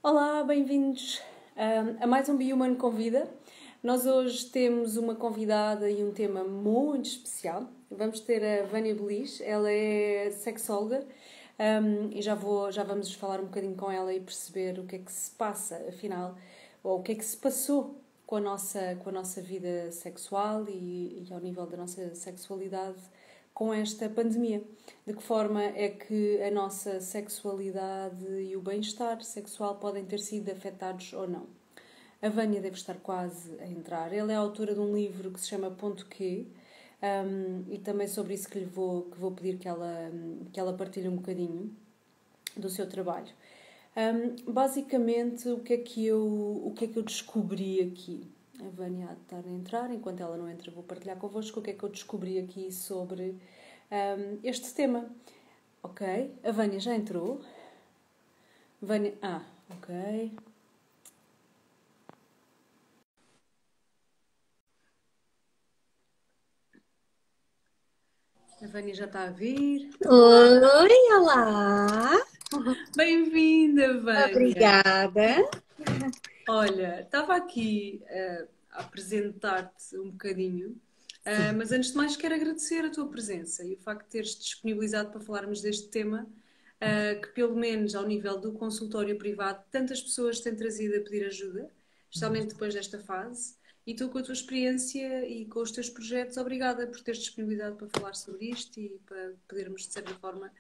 Olá, bem-vindos a mais um Be Human Convida. Nós hoje temos uma convidada e um tema muito especial. Vamos ter a Vânia Belis, ela é sexóloga e já vamos falar um bocadinho com ela e perceber o que é que se passa, afinal, ou o que é que se passou com a nossa vida sexual e ao nível da nossa sexualidade com esta pandemia. De que forma é que a nossa sexualidade e o bem-estar sexual podem ter sido afetados ou não? A Vânia deve estar quase a entrar. Ela é autora de um livro que se chama Ponto Q, e também sobre isso que vou pedir que ela partilhe um bocadinho do seu trabalho. Basicamente, o que é que eu descobri aqui? A Vânia há de estar a entrar. Enquanto ela não entra, vou partilhar convosco o que é que eu descobri aqui sobre este tema. Ok, a Vânia já entrou. Vânia... ok. A Vânia já está a vir. Oi, olá. Bem-vinda, Vânia. Obrigada. Olha, estava aqui a apresentar-te um bocadinho, mas antes de mais quero agradecer a tua presença e o facto de teres disponibilizado para falarmos deste tema, que pelo menos ao nível do consultório privado, tantas pessoas têm trazido a pedir ajuda, especialmente depois desta fase. E tu, com a tua experiência e com os teus projetos, obrigada por teres disponibilidade para falar sobre isto e para podermos, de certa forma,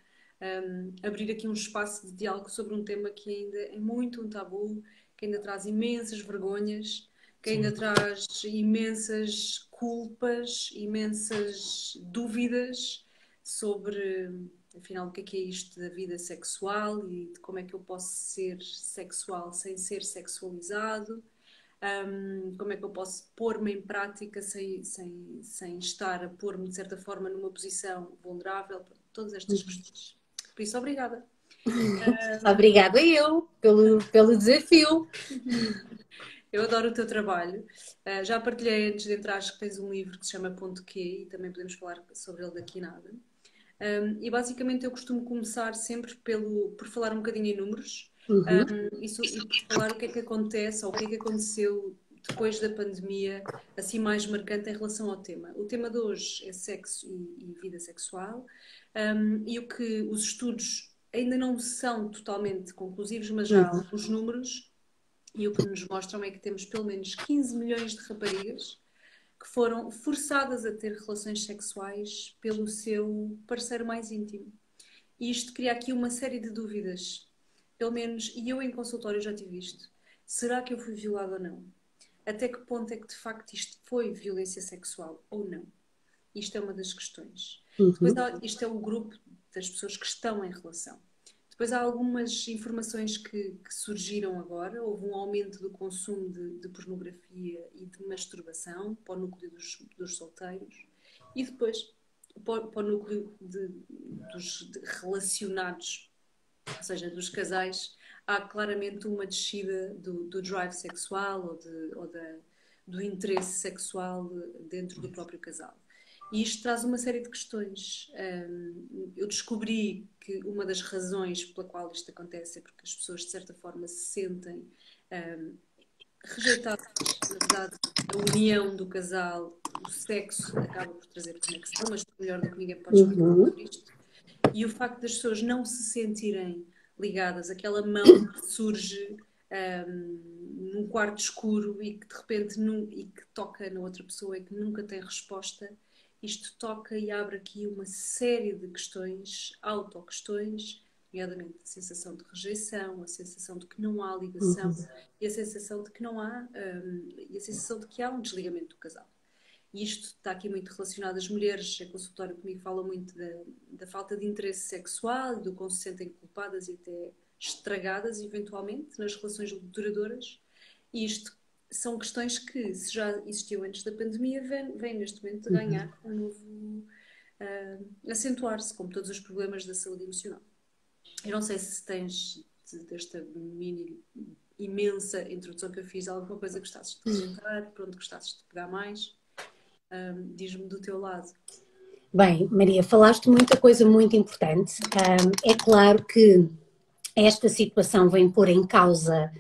abrir aqui um espaço de diálogo sobre um tema que ainda é muito um tabu, que ainda traz imensas vergonhas, que ainda traz imensas culpas, imensas dúvidas sobre, afinal, o que é isto da vida sexual e de como é que eu posso ser sexual sem ser sexualizado. Como é que eu posso pôr-me em prática sem estar a pôr-me, de certa forma, numa posição vulnerável, todas estas questões. Por isso, obrigada. Obrigada eu pelo desafio. Eu adoro o teu trabalho. Já partilhei antes de entrar, acho que tens um livro que se chama Ponto Q e também podemos falar sobre ele daqui a nada. E basicamente eu costumo começar sempre por falar um bocadinho em números, e por falar o que é que acontece ou o que é que aconteceu depois da pandemia, assim mais marcante em relação ao tema. O tema de hoje é sexo e vida sexual, e o que os estudos ainda não são totalmente conclusivos, mas já há alguns números, e o que nos mostram é que temos pelo menos 15 milhões de raparigas que foram forçadas a ter relações sexuais pelo seu parceiro mais íntimo. E isto cria aqui uma série de dúvidas. Pelo menos, e eu em consultório já tive isto. Será que eu fui violada ou não? Até que ponto é que de facto isto foi violência sexual ou não? Isto é uma das questões. Depois isto é o grupo das pessoas que estão em relação. Depois há algumas informações que surgiram agora. Houve um aumento do consumo de pornografia e de masturbação para o núcleo dos solteiros. E depois, para o núcleo dos relacionados, ou seja, dos casais, há claramente uma descida do drive sexual do interesse sexual dentro do próprio casal. E isto traz uma série de questões. Eu descobri que uma das razões pela qual isto acontece é porque as pessoas, de certa forma, se sentem rejeitadas. Na verdade, a união do casal, o sexo, acaba por trazer conexão, mas melhor do que ninguém pode explicar sobre isto. E o facto das pessoas não se sentirem ligadas, aquela mão que surge num quarto escuro e que de repente e que toca na outra pessoa e que nunca tem resposta, isto toca e abre aqui uma série de questões, autoquestões, nomeadamente a sensação de rejeição, a sensação de que não há ligação e a sensação de que não há, e a sensação de que há um desligamento do casal. E isto está aqui muito relacionado. As mulheres, a consultório comigo, falam muito da falta de interesse sexual, do como se sentem culpadas e até estragadas, eventualmente, nas relações duradouras. E isto são questões que, se já existiam antes da pandemia, vêm neste momento a ganhar um novo... acentuar-se, como todos os problemas da saúde emocional. Eu não sei se tens, desta mini, imensa introdução que eu fiz, alguma coisa que gostasses de acrescentar, por onde gostasses de pegar mais. Diz-me do teu lado. Bem, Maria, falaste muita coisa muito importante. É claro que esta situação vem pôr em causa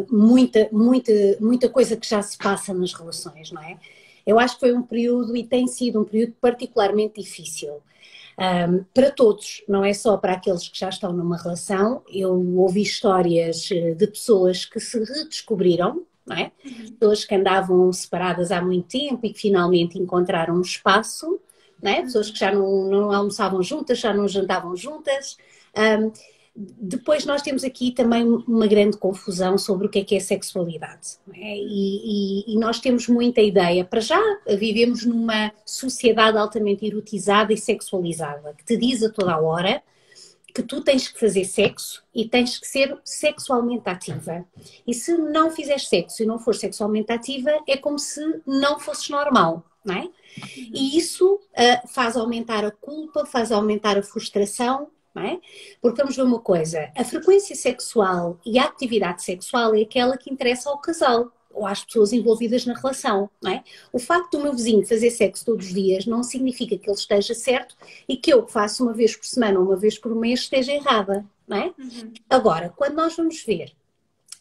muita coisa que já se passa nas relações, não é? Eu acho que foi um período e tem sido um período particularmente difícil. Para todos, não é só para aqueles que já estão numa relação. Eu ouvi histórias de pessoas que se redescobriram, não é? Pessoas que andavam separadas há muito tempo e que finalmente encontraram um espaço, não é? Pessoas que já não almoçavam juntas, já não jantavam juntas. Depois nós temos aqui também uma grande confusão sobre o que é sexualidade, não é? E nós temos muita ideia, para já vivemos numa sociedade altamente erotizada e sexualizada, que te diz a toda a hora que tu tens que fazer sexo e tens que ser sexualmente ativa. E se não fizeres sexo e não fores sexualmente ativa, é como se não fosses normal, não é? E isso faz aumentar a culpa, faz aumentar a frustração, não é? Porque vamos ver uma coisa, a frequência sexual e a atividade sexual é aquela que interessa ao casal ou às pessoas envolvidas na relação, não é? O facto do meu vizinho fazer sexo todos os dias não significa que ele esteja certo e que eu que faço uma vez por semana ou uma vez por mês esteja errada, não é? Agora, quando nós vamos ver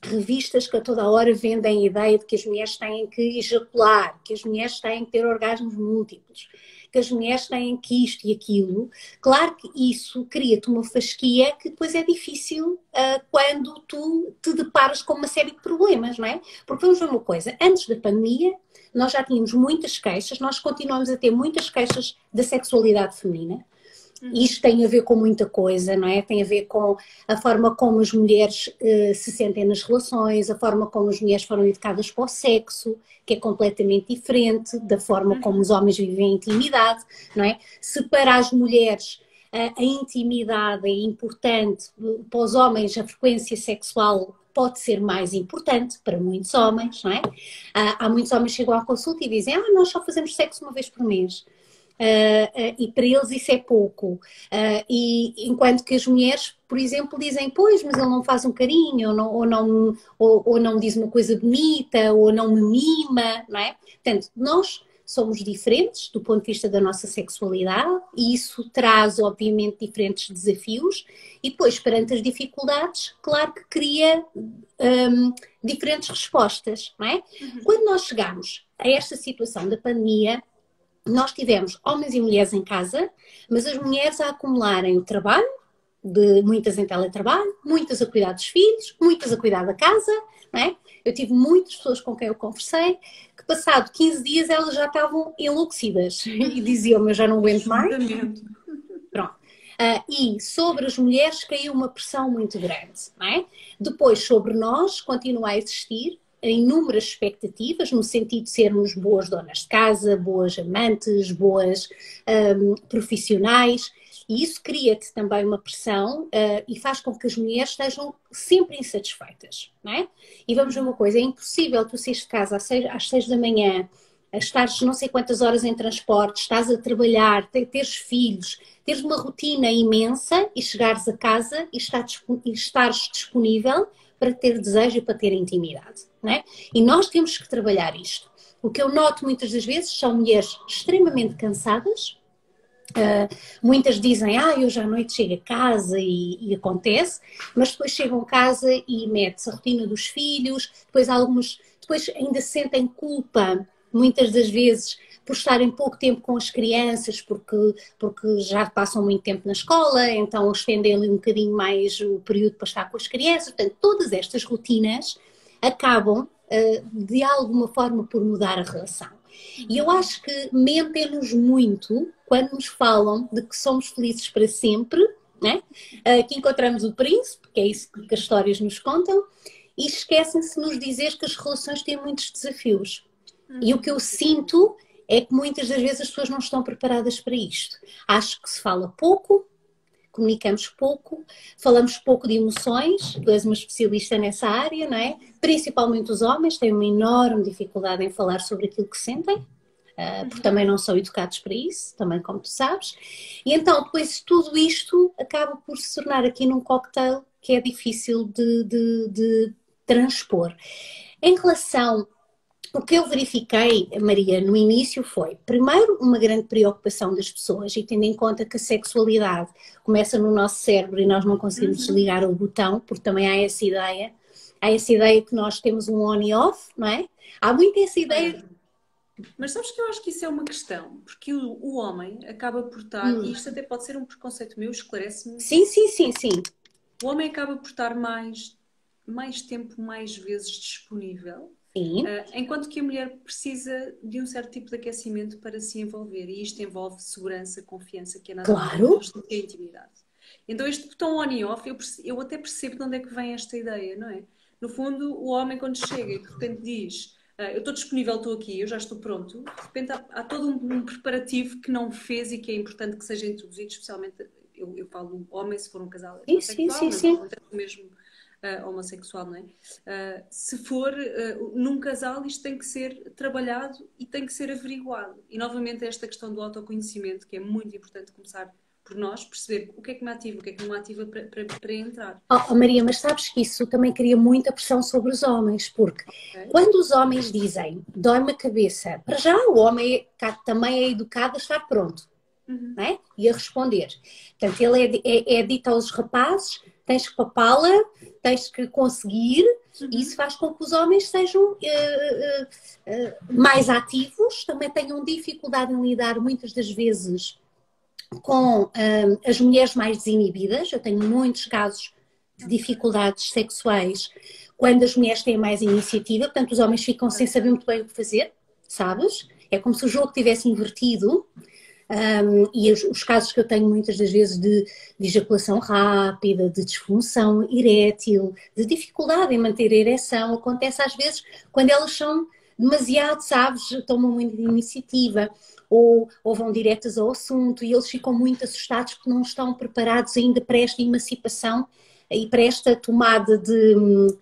revistas que a toda a hora vendem a ideia de que as mulheres têm que ejacular, que as mulheres têm que ter orgasmos múltiplos, que as mulheres têm que isto e aquilo, claro que isso cria-te uma fasquia que depois é difícil quando tu te deparas com uma série de problemas, não é? Porque vamos ver uma coisa, antes da pandemia nós já tínhamos muitas queixas, nós continuamos a ter muitas queixas da sexualidade feminina. Isto tem a ver com muita coisa, não é? Tem a ver com a forma como as mulheres se sentem nas relações, a forma como as mulheres foram educadas para o sexo, que é completamente diferente da forma como os homens vivem a intimidade, não é? Se para as mulheres a intimidade é importante, para os homens a frequência sexual pode ser mais importante para muitos homens, não é? Há muitos homens que chegam à consulta e dizem, nós só fazemos sexo uma vez por mês. E para eles isso é pouco. E enquanto que as mulheres, por exemplo, dizem, pois, mas ele não faz um carinho, ou não diz uma coisa bonita, ou não me mima, não é? Portanto, nós somos diferentes do ponto de vista da nossa sexualidade e isso traz, obviamente, diferentes desafios e depois, perante as dificuldades, claro que cria diferentes respostas, não é? Quando nós chegamos a esta situação da pandemia, nós tivemos homens e mulheres em casa, mas as mulheres a acumularem o trabalho, muitas em teletrabalho, muitas a cuidar dos filhos, muitas a cuidar da casa, não é? Eu tive muitas pessoas com quem eu conversei, que passado 15 dias elas já estavam enlouquecidas e diziam-me, eu já não aguento mais. Pronto. E sobre as mulheres caiu uma pressão muito grande, não é? Depois, sobre nós, continua a existir inúmeras expectativas, no sentido de sermos boas donas de casa, boas amantes, boas profissionais, e isso cria-te também uma pressão e faz com que as mulheres estejam sempre insatisfeitas, não é? E vamos ver uma coisa, é impossível tu saís de casa às 6 da manhã, estares não sei quantas horas em transporte, estás a trabalhar, teres filhos, teres uma rotina imensa e chegares a casa e estares disponível para ter desejo e para ter intimidade, não é? E nós temos que trabalhar isto. O que eu noto muitas das vezes são mulheres extremamente cansadas, muitas dizem, eu já à noite chego a casa e acontece, mas depois chegam a casa e mete-se a rotina dos filhos, depois ainda sentem culpa, muitas das vezes, por estarem pouco tempo com as crianças, porque já passam muito tempo na escola, então estendem ali um bocadinho mais o período para estar com as crianças. Portanto, todas estas rotinas acabam, de alguma forma, por mudar a relação. E eu acho que mentem-nos muito quando nos falam de que somos felizes para sempre, né? Que encontramos o príncipe, que é isso que as histórias nos contam, e esquecem-se de nos dizer que as relações têm muitos desafios. E o que eu sinto é que muitas das vezes as pessoas não estão preparadas para isto. Acho que se fala pouco, comunicamos pouco, falamos pouco de emoções, tu és uma especialista nessa área, não é? Principalmente os homens têm uma enorme dificuldade em falar sobre aquilo que sentem, porque também não são educados para isso, também como tu sabes. E então depois tudo isto acaba por se tornar aqui num cocktail que é difícil de transpor. Em relação O que eu verifiquei, Maria, no início foi, primeiro, uma grande preocupação das pessoas, e tendo em conta que a sexualidade começa no nosso cérebro e nós não conseguimos Uhum. desligar o botão, porque também há essa ideia que nós temos um on e off, não é? Há muito essa ideia. Olha, mas sabes que eu acho que isso é uma questão, porque o homem acaba por estar, e Hum, isto até pode ser um preconceito meu, esclarece-me. sim, sim, sim, sim. O homem acaba por estar mais tempo, mais vezes disponível, Sim, enquanto que a mulher precisa de um certo tipo de aquecimento para se envolver. E isto envolve segurança, confiança, que é nada claro. mais do que a intimidade. Então, este botão on e off, eu até percebo de onde é que vem esta ideia, não é? No fundo, o homem, quando chega e de repente diz: eu estou disponível, estou aqui, eu já estou pronto, de repente há todo um preparativo que não fez e que é importante que seja introduzido, especialmente eu falo homem se for um casal Sim, sim, heterossexual, sim, mas sim. acontece mesmo homossexual, não é? Se for num casal, isto tem que ser trabalhado e tem que ser averiguado. E novamente esta questão do autoconhecimento, que é muito importante começar por nós, perceber o que é que me ativa, o que é que não me ativa para entrar. Oh, oh, Maria, mas sabes que isso também cria muita pressão sobre os homens, porque Ok? quando os homens dizem dói-me a cabeça, para já o homem também é educado a estar pronto, Uhum. não é? E a responder. Portanto, ele é dito aos rapazes: tens que papá-la, tens que conseguir, e isso Uhum. faz com que os homens sejam mais ativos, também tenham dificuldade em lidar muitas das vezes com as mulheres mais desinibidas. Eu tenho muitos casos de dificuldades sexuais quando as mulheres têm mais iniciativa, portanto os homens ficam sem saber muito bem o que fazer, sabes? É como se o jogo tivesse invertido. E os casos que eu tenho muitas das vezes de ejaculação rápida, de disfunção erétil, de dificuldade em manter a ereção, acontece às vezes quando elas são demasiado, sabes, tomam muita iniciativa ou vão diretas ao assunto, e eles ficam muito assustados porque não estão preparados ainda para esta emancipação e para esta tomada de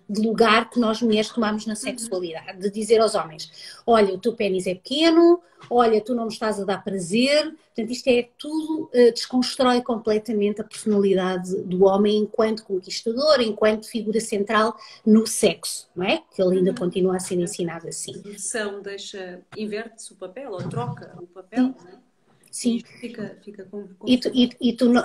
lugar que nós mulheres tomamos na Uhum. sexualidade, de dizer aos homens: olha, o teu pênis é pequeno, olha, tu não me estás a dar prazer. Portanto, isto é tudo, desconstrói completamente a personalidade do homem enquanto conquistador, enquanto figura central no sexo, não é? Que ele ainda Uhum. continua a ser ensinado assim. Sedução inverte-se o papel, ou troca o papel, Sim, não é? E sim. isto fica confuso.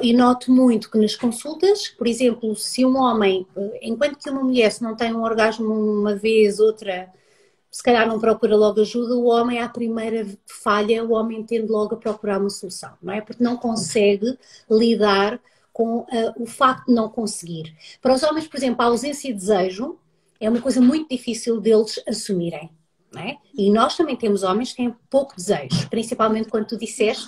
E noto muito que nas consultas, por exemplo, se um homem, enquanto que uma mulher, se não tem um orgasmo uma vez, outra, se calhar não procura logo ajuda, o homem, à primeira falha, o homem tende logo a procurar uma solução, não é? Porque não consegue lidar com o facto de não conseguir. Para os homens, por exemplo, a ausência de desejo é uma coisa muito difícil deles assumirem. Não é? E nós também temos homens que têm pouco desejo, principalmente quando tu disseste,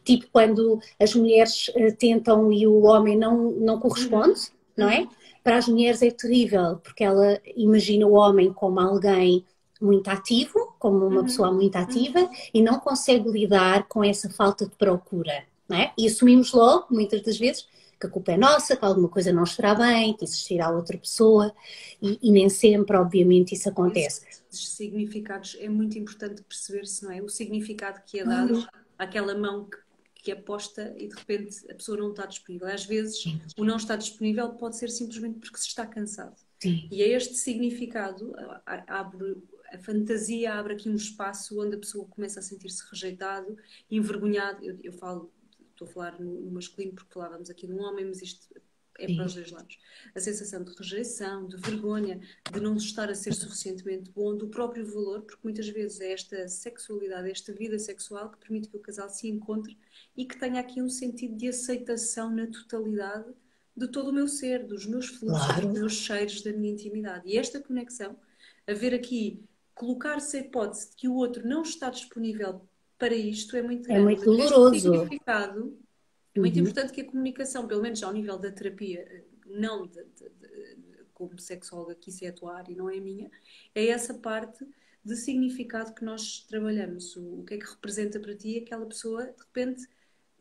tipo quando as mulheres tentam e o homem não corresponde, Uhum. não é? Uhum. Para as mulheres é terrível, porque ela imagina o homem como alguém muito ativo, como uma pessoa Uhum. muito Uhum. ativa, e não consegue lidar com essa falta de procura, não é? E assumimos logo, muitas das vezes, que a culpa é nossa, que alguma coisa não estará bem, que existirá outra pessoa, e nem sempre, obviamente, isso Esses acontece. significados é muito importante perceber-se, não é? O significado que é Claro. dado àquela mão que é posta e de repente a pessoa não está disponível. Às vezes o não estar disponível pode ser simplesmente porque se está cansado. Sim. E é este significado, abre, a fantasia abre aqui um espaço onde a pessoa começa a sentir-se rejeitado, envergonhado. Eu falo, estou a falar no masculino porque falávamos aqui de um homem, mas isto é para Sim. os dois lados. A sensação de rejeição, de vergonha, de não estar a ser suficientemente bom, do próprio valor, porque muitas vezes é esta sexualidade, esta vida sexual que permite que o casal se encontre e que tenha aqui um sentido de aceitação na totalidade de todo o meu ser, dos meus fluxos, dos Claro. meus cheiros, da minha intimidade. E esta conexão, haver aqui, colocar-se a hipótese de que o outro não está disponível para isto é muito É grande, muito mas este doloroso. significado é muito Uhum. importante que a comunicação, pelo menos ao nível da terapia, não como sexóloga que isso é a tua área e não é a minha, é essa parte de significado que nós trabalhamos. O que é que representa para ti aquela pessoa, de repente,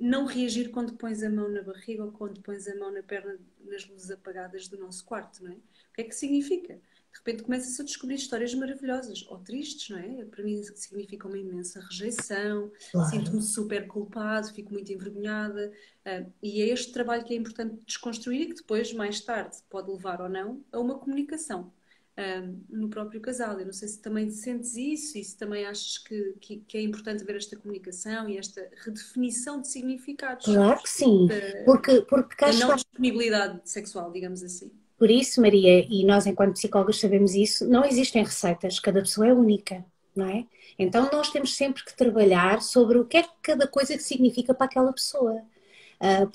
não reagir quando pões a mão na barriga ou quando pões a mão na perna nas luzes apagadas do nosso quarto, não é? O que é que significa? De repente começa-se a descobrir histórias maravilhosas ou tristes, não é? Para mim significa uma imensa rejeição, Claro. sinto-me super culpado, fico muito envergonhada. E é este trabalho que é importante desconstruir e que depois, mais tarde, pode levar ou não a uma comunicação. no próprio casal. Eu não sei se também sentes isso e se também achas que é importante ver esta comunicação e esta redefinição de significados Claro que sim, da, porque cá da não está. disponibilidade sexual, digamos assim. Por isso, Maria, e nós enquanto psicólogos sabemos isso, não existem receitas, cada pessoa é única, não é? Então nós temos sempre que trabalhar sobre o que é que cada coisa que significa para aquela pessoa.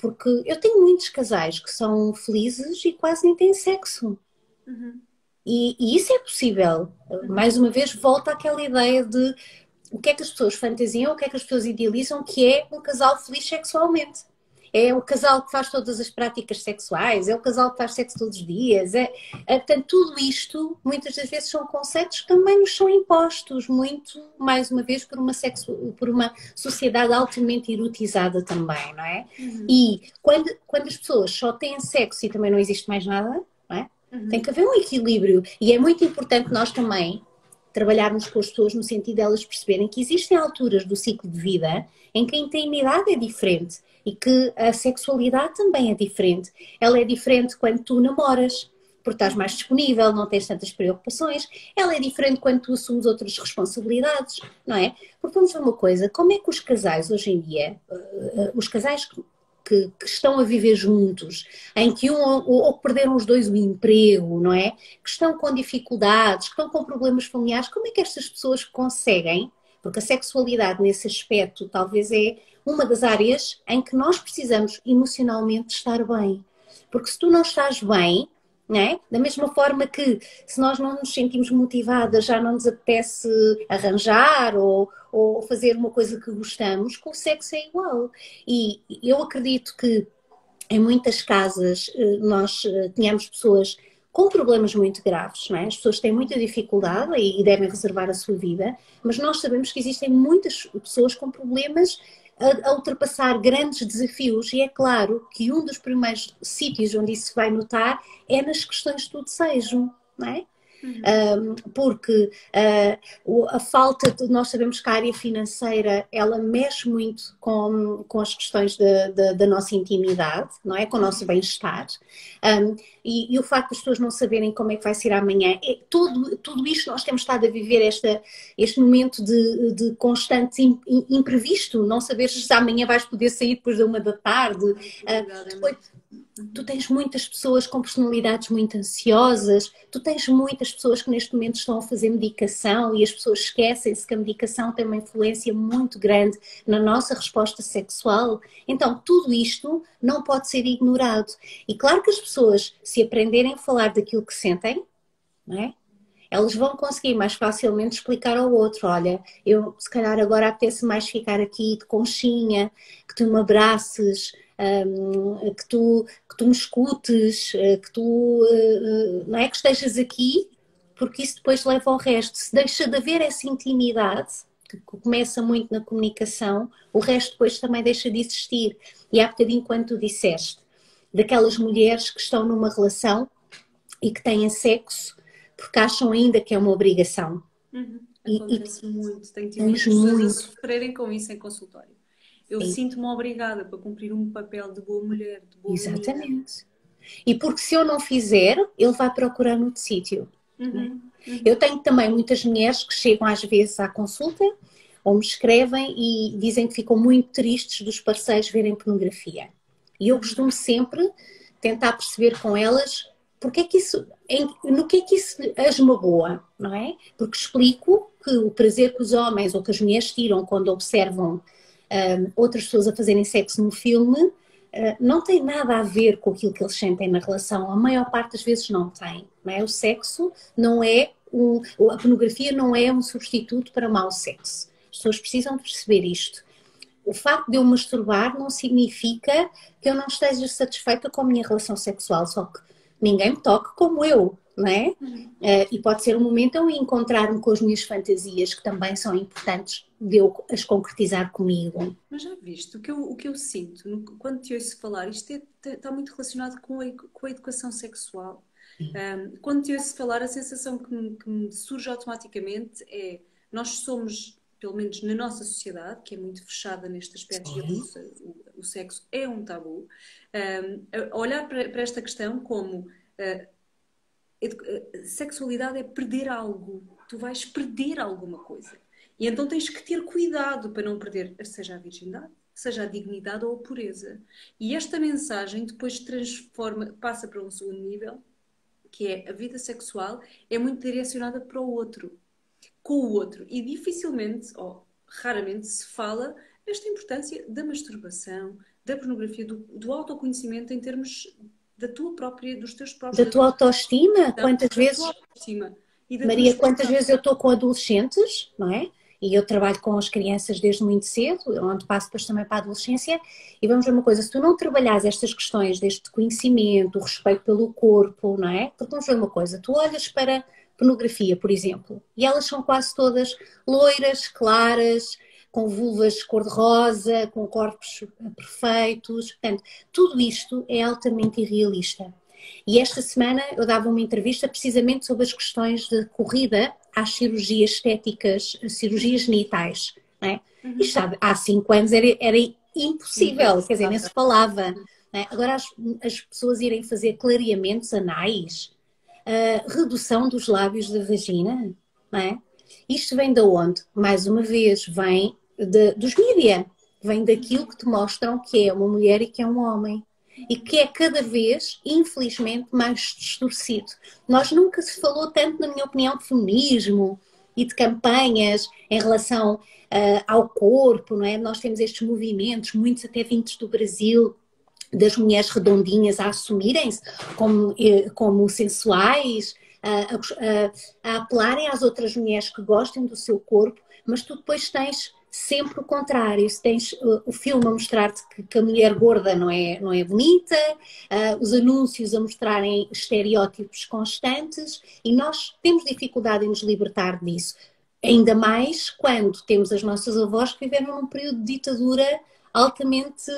Porque eu tenho muitos casais que são felizes e quase nem têm sexo. Uhum, E isso é possível. Mais uhum, uma vez, volta àquela ideia de o que é que as pessoas fantasiam, o que é que as pessoas idealizam, que é um casal feliz sexualmente. É o casal que faz todas as práticas sexuais, é o casal que faz sexo todos os dias. Portanto, tudo isto, muitas das vezes, são conceitos que também nos são impostos, muito, mais uma vez, por uma sociedade altamente erotizada também, não é? uhum, E quando as pessoas só têm sexo e também não existe mais nada, não é? Tem uhum, que haver um equilíbrio. E é muito importante nós também trabalharmos com as pessoas no sentido de elas perceberem que existem alturas do ciclo de vida em que a intimidade é diferente e que a sexualidade também é diferente. Ela é diferente quando tu namoras, porque estás mais uhum. disponível, não tens tantas preocupações. Ela é diferente quando tu assumes outras responsabilidades, não é? Porque vamos ver uma coisa, como é que os casais hoje em dia, os casais que estão a viver juntos, em que ou perderam os dois o emprego, não é? Que estão com dificuldades, que estão com problemas familiares, como é que estas pessoas conseguem? Porque a sexualidade, nesse aspecto, talvez é uma das áreas em que nós precisamos emocionalmente estar bem. Porque se tu não estás bem, não é? Da mesma forma que se nós não nos sentimos motivadas, já não nos apetece arranjar ou fazer uma coisa que gostamos, com o sexo é igual. E eu acredito que em muitas casas nós tínhamos pessoas com problemas muito graves, não é? As pessoas têm muita dificuldade e devem reservar a sua vida, mas nós sabemos que existem muitas pessoas com problemas a ultrapassar grandes desafios e é claro que um dos primeiros sítios onde isso se vai notar é nas questões do desejo, não é? Uhum. Porque a falta de, nós sabemos que a área financeira ela mexe muito com as questões da nossa intimidade, não é? Com o nosso bem-estar. E o facto das pessoas não saberem como é que vai ser amanhã, tudo isto nós temos estado a viver este momento de constante imprevisto, não saber se amanhã vais poder sair depois da 1 da tarde. Responsabilidade é Depois, muito. tu Uhum. tens muitas pessoas com personalidades muito ansiosas, tu tens muitas pessoas que neste momento estão a fazer medicação e as pessoas esquecem-se que a medicação tem uma influência muito grande na nossa resposta sexual. Então, tudo isto não pode ser ignorado. E claro que as pessoas, se aprenderem a falar daquilo que sentem, não é? Elas vão conseguir mais facilmente explicar ao outro: olha, eu se calhar agora apetece mais ficar aqui de conchinha, que tu me abraces, que tu me escutes, que tu não é que estejas aqui, porque isso depois leva ao resto. Se deixa de haver essa intimidade, que começa muito na comunicação, o resto depois também deixa de existir. E há bocadinho quando tu disseste daquelas mulheres que estão numa relação e que têm sexo porque acham ainda que é uma obrigação. Uhum. E Acontece muito. Tenho tido tens muitas pessoas a muito. sofrerem com isso em consultório. Eu Sim, sinto-me obrigada para cumprir um papel de boa mulher, de boa menina. exatamente. E porque se eu não fizer, ele vai procurar noutro sítio. Né? Uhum. Eu Uhum. tenho também muitas mulheres que chegam às vezes à consulta ou me escrevem e dizem que ficam muito tristes dos parceiros verem pornografia. E eu Uhum. costumo sempre tentar perceber com elas porque é que isso, no que é que isso as magoa, não é? Porque explico que o prazer que os homens ou que as mulheres tiram quando observam outras pessoas a fazerem sexo no filme não tem nada a ver com aquilo que eles sentem na relação. A maior parte das vezes não tem. Não é? O sexo não é a pornografia não é um substituto para mau sexo. As pessoas precisam de perceber isto. O facto de eu masturbar não significa que eu não esteja satisfeita com a minha relação sexual, só que ninguém me toque como eu, não é? Uhum. E pode ser um momento eu encontrar-me com as minhas fantasias, que também são importantes de eu as concretizar comigo. Mas já viste, o que eu sinto quando te ouço falar, isto está muito relacionado com a educação sexual. Quando te ouço falar, a sensação que me surge automaticamente é nós somos, pelo menos na nossa sociedade, que é muito fechada neste aspecto e onde Sim, o sexo é um tabu, a olhar para esta questão como Sexualidade é perder algo. Tu vais perder alguma coisa. E então tens que ter cuidado para não perder, seja a virgindade, seja a dignidade ou a pureza. E esta mensagem depois transforma, passa para um segundo nível, que é a vida sexual é muito direcionada para o outro, com o outro. E dificilmente, ou raramente, se fala esta importância da masturbação, da pornografia, do autoconhecimento em termos da tua própria, dos teus Da próprios, tua autoestima, quantas da tua vezes, autoestima e da tua Maria, quantas expressão. vezes eu estou com adolescentes, não é? E eu trabalho com as crianças desde muito cedo, onde passo depois também para a adolescência, e vamos ver uma coisa, se tu não trabalhares estas questões deste conhecimento, o respeito pelo corpo, não é? Porque vamos ver uma coisa, tu olhas para pornografia, por exemplo, e elas são quase todas loiras, claras, com vulvas cor-de-rosa, com corpos perfeitos, portanto, tudo isto é altamente irrealista. E esta semana eu dava uma entrevista precisamente sobre as questões de corrida às cirurgias estéticas, cirurgias genitais. Não é? E Uhum. sabe, há 5 anos era impossível, quer dizer, nem se falava. Não é? Agora as pessoas irem fazer clareamentos anais, redução dos lábios da vagina, não é? Isto vem de onde? Mais uma vez, vem dos mídia, vem daquilo que te mostram que é uma mulher e que é um homem. E que é cada vez, infelizmente, mais distorcido. Nós nunca se falou tanto, na minha opinião, de feminismo e de campanhas em relação ao corpo, não é? Nós temos estes movimentos, muitos até vindos do Brasil, das mulheres redondinhas a assumirem-se como sensuais, a apelarem às outras mulheres que gostem do seu corpo, mas tu depois tens sempre o contrário. Se tens o filme a mostrar-te que a mulher gorda não é bonita, os anúncios a mostrarem estereótipos constantes, e nós temos dificuldade em nos libertar disso. Ainda mais quando temos as nossas avós que viveram num período de ditadura altamente,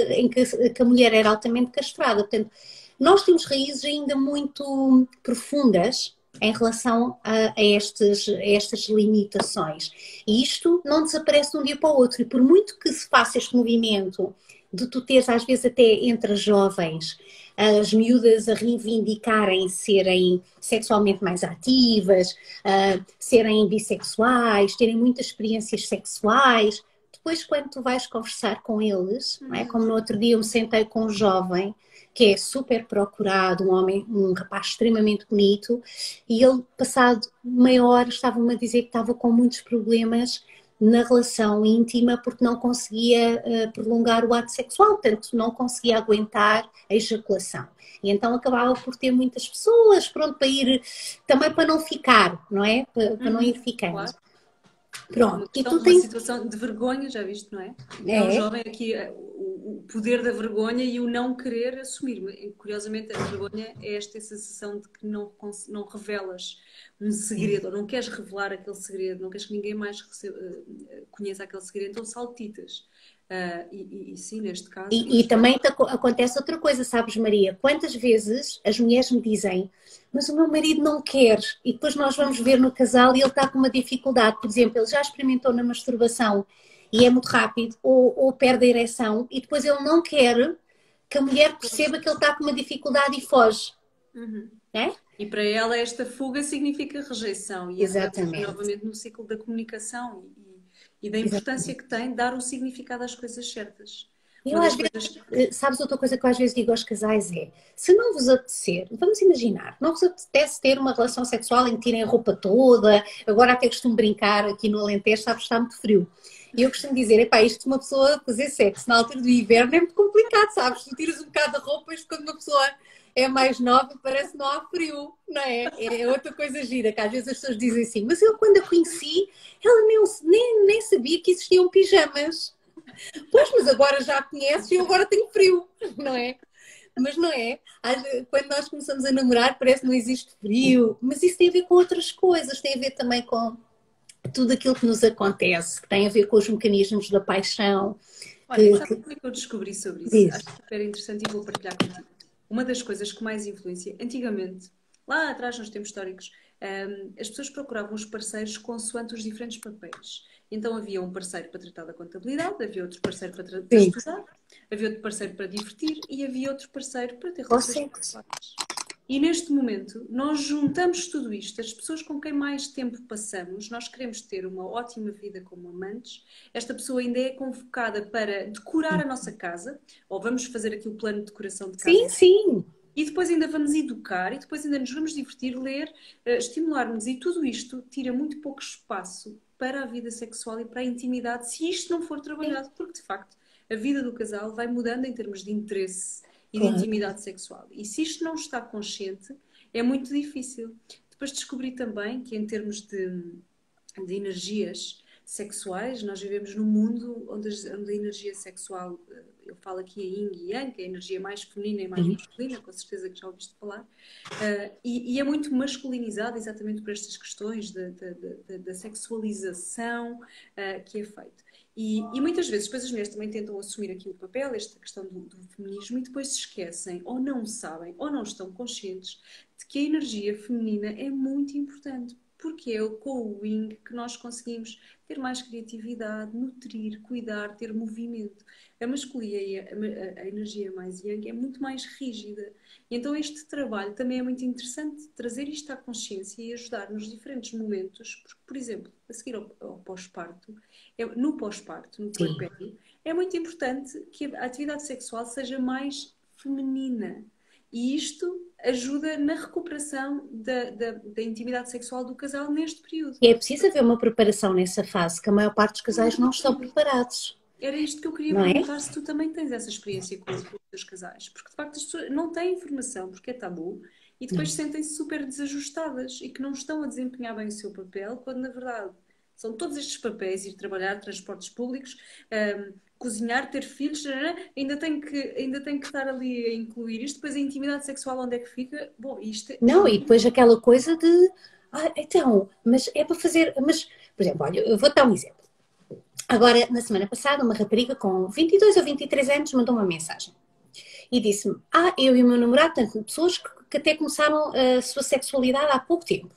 em que a mulher era altamente castrada. Portanto, nós temos raízes ainda muito profundas em relação a estas limitações. E isto não desaparece de um dia para o outro. E por muito que se faça este movimento de tu teres, às vezes até entre as jovens, as miúdas a reivindicarem serem sexualmente mais ativas, serem bissexuais, terem muitas experiências sexuais. Depois, quando tu vais conversar com eles, não é? Como no outro dia eu me sentei com um jovem que é super procurado, um homem, um rapaz extremamente bonito, e ele, passado meia hora, estava-me a dizer que estava com muitos problemas na relação íntima porque não conseguia prolongar o ato sexual, portanto não conseguia aguentar a ejaculação. E então acabava por ter muitas pessoas, pronto, para ir, também para não ficar, não é? Para não ir ficando. Claro. Pronto. E uma situação de vergonha, já viste, não é? É um jovem aqui, o poder da vergonha e o não querer assumir. Curiosamente, a vergonha é esta sensação de que não revelas um segredo, ou não queres revelar aquele segredo, não queres que ninguém mais conheça aquele segredo, então saltitas. E sim, neste caso. E também acontece outra coisa, sabes, Maria? Quantas vezes as mulheres me dizem, mas o meu marido não quer, e depois nós vamos ver no casal e ele está com uma dificuldade. Por exemplo, ele já experimentou na masturbação e é muito rápido, ou perde a ereção, e depois ele não quer que a mulher perceba que ele está com uma dificuldade e foge. Uhum. É? E para ela esta fuga significa rejeição. E exatamente. Novamente no ciclo da comunicação e da importância que tem dar um significado às coisas certas. Eu às vezes, sabes, outra coisa que eu às vezes digo aos casais é, se não vos apetecer, vamos imaginar, não vos apetece ter uma relação sexual em que tirem a roupa toda, agora até costumo brincar aqui no Alentejo, sabes, está muito frio. E eu costumo dizer, epá, isto de uma pessoa fazer sexo na altura do inverno é muito complicado, sabes? Tu tiras um bocado da roupa, isto quando uma pessoa é mais nova parece que não há frio, não é? É outra coisa gira, que às vezes as pessoas dizem assim, mas eu quando a conheci, ela nem sabia que existiam pijamas. Pois, mas agora já a conheces e eu agora tenho frio, não é? Mas não é? Quando nós começamos a namorar parece que não existe frio, mas isso tem a ver com outras coisas, tem a ver também com tudo aquilo que nos acontece, que tem a ver com os mecanismos da paixão. Olha, sabe como é que eu descobri sobre isso? Acho super interessante e vou partilhar contigo. Uma das coisas que mais influencia, antigamente, lá atrás nos tempos históricos, as pessoas procuravam os parceiros consoante os diferentes papéis. Então havia um parceiro para tratar da contabilidade, havia outro parceiro para estudar, havia outro parceiro para divertir e havia outro parceiro para ter relações sexuais. E neste momento, nós juntamos tudo isto, as pessoas com quem mais tempo passamos, nós queremos ter uma ótima vida como amantes, esta pessoa ainda é convocada para decorar a nossa casa, ou vamos fazer aqui o plano de decoração de casa, Sim, sim. e depois ainda vamos educar, e depois ainda nos vamos divertir, ler, estimular-nos, e tudo isto tira muito pouco espaço para a vida sexual e para a intimidade, se isto não for trabalhado, porque de facto a vida do casal vai mudando em termos de interesse e de Claro. intimidade sexual. E se isto não está consciente, é muito difícil. Depois descobri também que, em termos de energias sexuais, nós vivemos num mundo onde a energia sexual, eu falo aqui em Yin e Yang, que é a energia mais feminina e mais masculina, com certeza que já ouviste falar, e é muito masculinizada exatamente por estas questões da sexualização que é feita. E muitas vezes depois as mulheres também tentam assumir aqui o papel, esta questão do feminismo, e depois se esquecem, ou não sabem, ou não estão conscientes de que a energia feminina é muito importante, porque é com o Yin que nós conseguimos ter mais criatividade, nutrir, cuidar, ter movimento. A masculina e a energia mais Yang é muito mais rígida. E então este trabalho também é muito interessante, trazer isto à consciência e ajudar nos diferentes momentos, porque, por exemplo, a seguir ao pós-parto, no pós-parto, no Sim. puerpério, é muito importante que a atividade sexual seja mais feminina. E isto ajuda na recuperação da intimidade sexual do casal neste período. E é preciso haver uma preparação nessa fase, que a maior parte dos casais não estão preparados. Era isto que eu queria Não é? perguntar, se tu também tens essa experiência com os teus casais. Porque de facto as pessoas não têm informação, porque é tabu, e depois sentem-se super desajustadas e que não estão a desempenhar bem o seu papel, quando na verdade são todos estes papéis: ir trabalhar, transportes públicos, cozinhar, ter filhos, ainda tem que estar ali a incluir isto. Depois a intimidade sexual, onde é que fica? Bom, isto é... Não, e depois aquela coisa de, então, mas é para fazer, mas, por exemplo, olha, eu vou dar um exemplo. Agora, na semana passada, uma rapariga com 22 ou 23 anos mandou uma mensagem e disse-me, eu e o meu namorado, portanto, pessoas que até começaram a sua sexualidade há pouco tempo.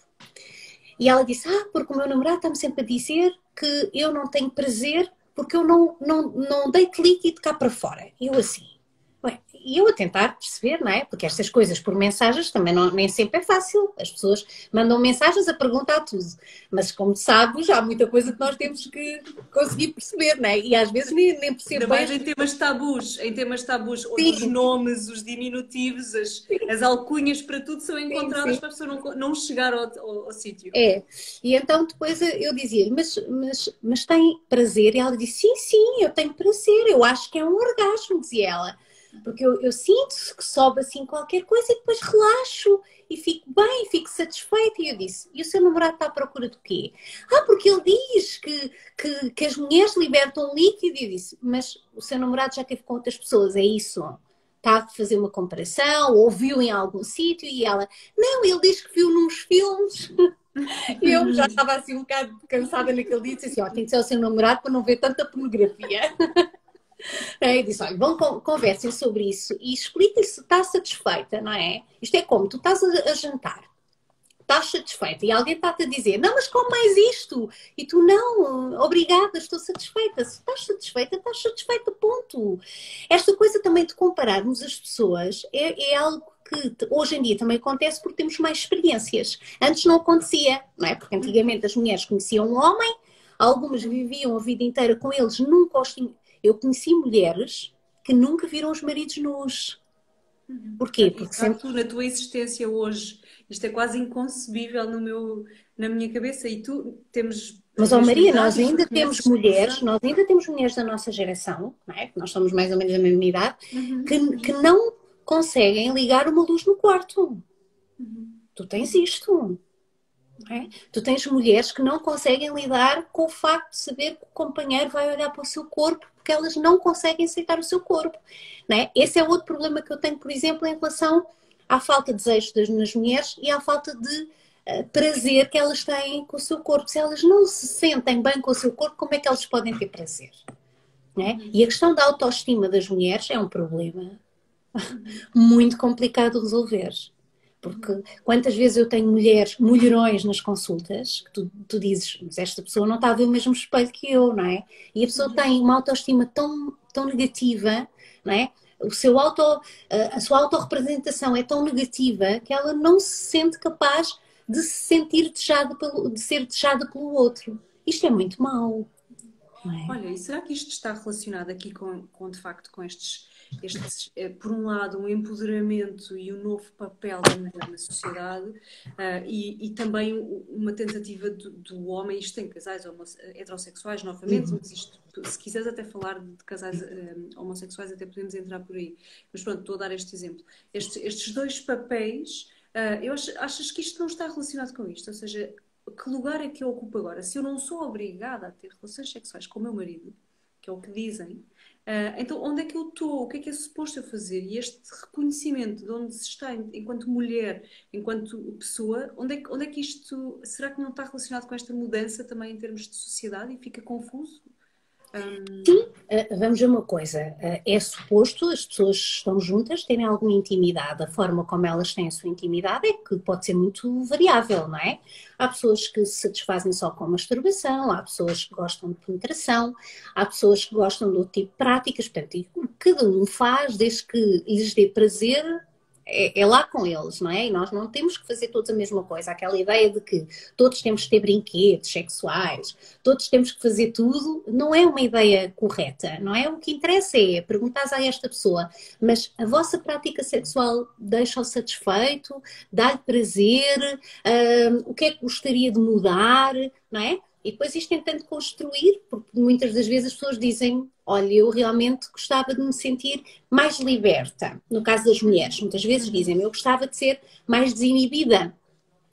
E ela disse, porque o meu namorado está-me sempre a dizer que eu não tenho prazer porque eu não deito líquido cá para fora. Eu assim, e eu a tentar perceber, não é? Porque estas coisas por mensagens também nem sempre é fácil. As pessoas mandam mensagens a perguntar tudo. Mas como sabes, há muita coisa que nós temos que conseguir perceber, não é? E às vezes nem percebo bem. Mas em temas tabus, onde os nomes, os diminutivos, as alcunhas para tudo são encontradas para a pessoa não chegar ao sítio. É, e então depois eu dizia, mas tem prazer? E ela disse, sim, eu tenho prazer, eu acho que é um orgasmo, dizia ela. Porque eu sinto que sobe assim qualquer coisa e depois relaxo e fico bem, fico satisfeita. E eu disse, e o seu namorado está à procura do quê? Porque ele diz que as mulheres libertam líquido. E eu disse, mas o seu namorado já esteve com outras pessoas, é isso? Está a fazer uma comparação, ou viu em algum sítio? E ela, não, ele diz que viu nos filmes. E eu já estava assim um bocado cansada naquele dia e disse assim, tem que ser o seu namorado para não ver tanta pornografia. E disse, olha, conversem sobre isso e expliquem se está satisfeita, não é? Isto é como, tu estás a jantar, estás satisfeita e alguém está-te a dizer, não, mas come mais isto. E tu, não, obrigada, estou satisfeita. Se estás satisfeita, ponto. Esta coisa também de compararmos as pessoas é algo que hoje em dia também acontece porque temos mais experiências. Antes não acontecia, não é? Porque antigamente as mulheres conheciam um homem, algumas viviam a vida inteira com eles, nunca os tinham. Eu conheci mulheres que nunca viram os maridos nus. Porquê? Porque sempre... na tua existência hoje, isto é quase inconcebível na minha cabeça, e tu temos... Mas, Maria, nós ainda temos mulheres da nossa geração, não é? Nós somos mais ou menos da mesma idade, que não conseguem ligar uma luz no quarto. Tu tens isto. É? Tu tens mulheres que não conseguem lidar com o facto de saber que o companheiro vai olhar para o seu corpo, porque elas não conseguem aceitar o seu corpo. Não é? Esse é outro problema que eu tenho, por exemplo, em relação à falta de desejo nas mulheres e à falta de prazer que elas têm com o seu corpo. Se elas não se sentem bem com o seu corpo, como é que elas podem ter prazer? Não é? E a questão da autoestima das mulheres é um problema muito complicado de resolver. Porque quantas vezes eu tenho mulherões nas consultas, que tu dizes, mas esta pessoa não está a ver o mesmo espelho que eu, não é? E a pessoa tem uma autoestima tão negativa, não é? a sua autorrepresentação é tão negativa que ela não se sente capaz de se sentir desejada de ser desejada pelo outro. Isto é muito mau, não é? Olha, e será que isto está relacionado aqui de facto, com por um lado, um empoderamento e um novo papel da mulher na sociedade, e também uma tentativa do homem, isto tem casais heterossexuais, novamente, mas isto, se quiseres até falar de casais homossexuais, até podemos entrar por aí. Mas pronto, estou a dar este exemplo. Estes dois papéis, achas que isto não está relacionado com isto? Ou seja, que lugar é que eu ocupo agora? Se eu não sou obrigada a ter relações sexuais com o meu marido, que é o que dizem, então onde é que eu estou? O que é suposto eu fazer? E este reconhecimento de onde se está enquanto mulher, enquanto pessoa, onde é que isto, será que não está relacionado com esta mudança também em termos de sociedade e fica confuso? Sim, vamos ver uma coisa. É suposto as pessoas que estão juntas terem alguma intimidade. A forma como elas têm a sua intimidade é que pode ser muito variável, não é? Há pessoas que se satisfazem só com masturbação, há pessoas que gostam de penetração, há pessoas que gostam de outro tipo de práticas. Portanto, cada um faz desde que lhes dê prazer. É lá com eles, não é? E nós não temos que fazer todos a mesma coisa. Aquela ideia de que todos temos que ter brinquedos sexuais, todos temos que fazer tudo, não é uma ideia correta, não é? O que interessa é perguntar a esta pessoa, mas a vossa prática sexual deixa-o satisfeito? Dá-lhe prazer? O que é que gostaria de mudar? Não é? E depois isto tentando construir, porque muitas das vezes as pessoas dizem, olha, eu realmente gostava de me sentir mais liberta. No caso das mulheres, muitas vezes dizem, eu gostava de ser mais desinibida.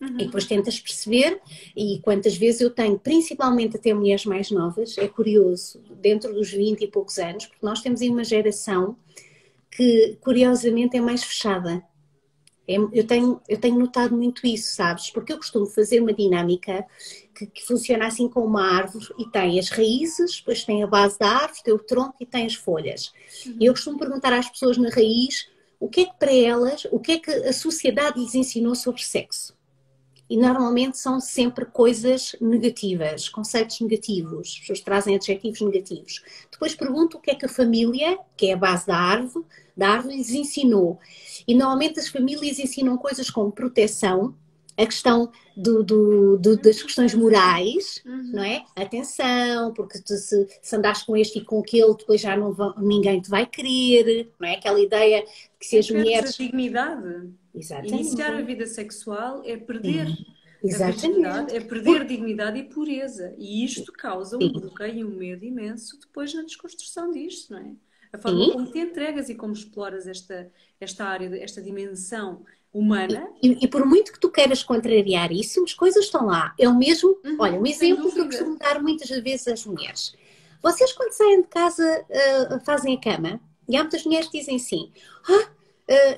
E depois tentas perceber, e quantas vezes eu tenho, principalmente até mulheres mais novas, é curioso, dentro dos 20 e poucos anos, porque nós temos aí uma geração que, curiosamente, é mais fechada. Eu tenho notado muito isso, sabes? Porque eu costumo fazer uma dinâmica que funciona assim com uma árvore e tem as raízes, depois tem a base da árvore, tem o tronco e tem as folhas. E eu costumo perguntar às pessoas na raiz o que é que para elas, o que é que a sociedade lhes ensinou sobre sexo. E normalmente são sempre coisas negativas, conceitos negativos. As pessoas trazem adjetivos negativos. Depois pergunto o que é que a família, que é a base da árvore lhes ensinou. E normalmente as famílias ensinam coisas como proteção, a questão das questões morais, não é? Atenção, porque se andares com este e com aquele, depois já ninguém te vai querer, não é? Aquela ideia de que se as mulheres... a dignidade. Exatamente. Iniciar a vida sexual é perder a Exatamente. virgindade, é perder dignidade e pureza. E isto causa um Sim. bloqueio e um medo imenso depois na desconstrução disto, não é? A forma Sim. como te entregas e como exploras esta área, esta dimensão humana. E por muito que tu queiras contrariar isso, as coisas estão lá. É o mesmo, olha, um sem exemplo que eu dúvida. costumo dar muitas vezes às mulheres. Vocês quando saem de casa fazem a cama? E há muitas mulheres que dizem assim,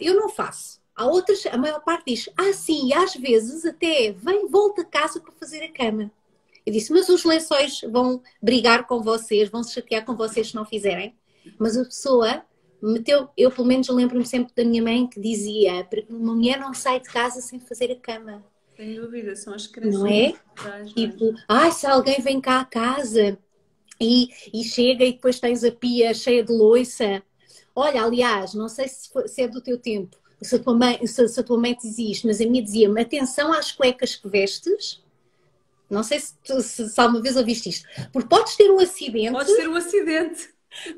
eu não faço. Há outras, a maior parte diz, sim, e às vezes até volta a casa para fazer a cama. Eu disse, mas os lençóis vão brigar com vocês, vão se chatear com vocês se não fizerem. Mas a pessoa meteu, eu pelo menos lembro-me sempre da minha mãe que dizia, uma mulher não sai de casa sem fazer a cama. Sem dúvida, são as crenças. Não é? Tipo, se alguém vem cá à casa e chega e depois tens a pia cheia de louça. Olha, aliás, não sei se é do teu tempo, se a tua mãe te dizia isto, mas a minha dizia-me, atenção às cuecas que vestes. Não sei se alguma vez ouviste isto. Porque podes ter um acidente. Podes ter um acidente.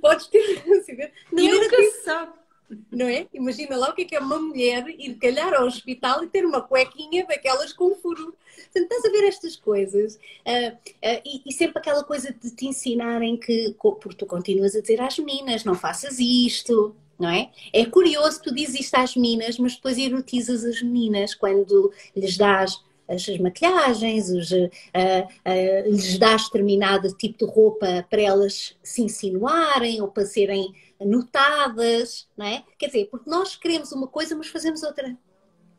Podes ter um acidente. Não, e nunca se sabe. Não é? Imagina lá o que é uma mulher ir calhar ao hospital e ter uma cuequinha daquelas com furo. Portanto, estás a ver estas coisas. E sempre aquela coisa de te ensinarem que, porque tu continuas a dizer às meninas, não faças isto, não é? É curioso, tu dizes isto às meninas, mas depois erotizas as meninas quando lhes dás as maquilhagens, lhes dás determinado tipo de roupa para elas se insinuarem ou para serem notadas, não é? Quer dizer, porque nós queremos uma coisa, mas fazemos outra.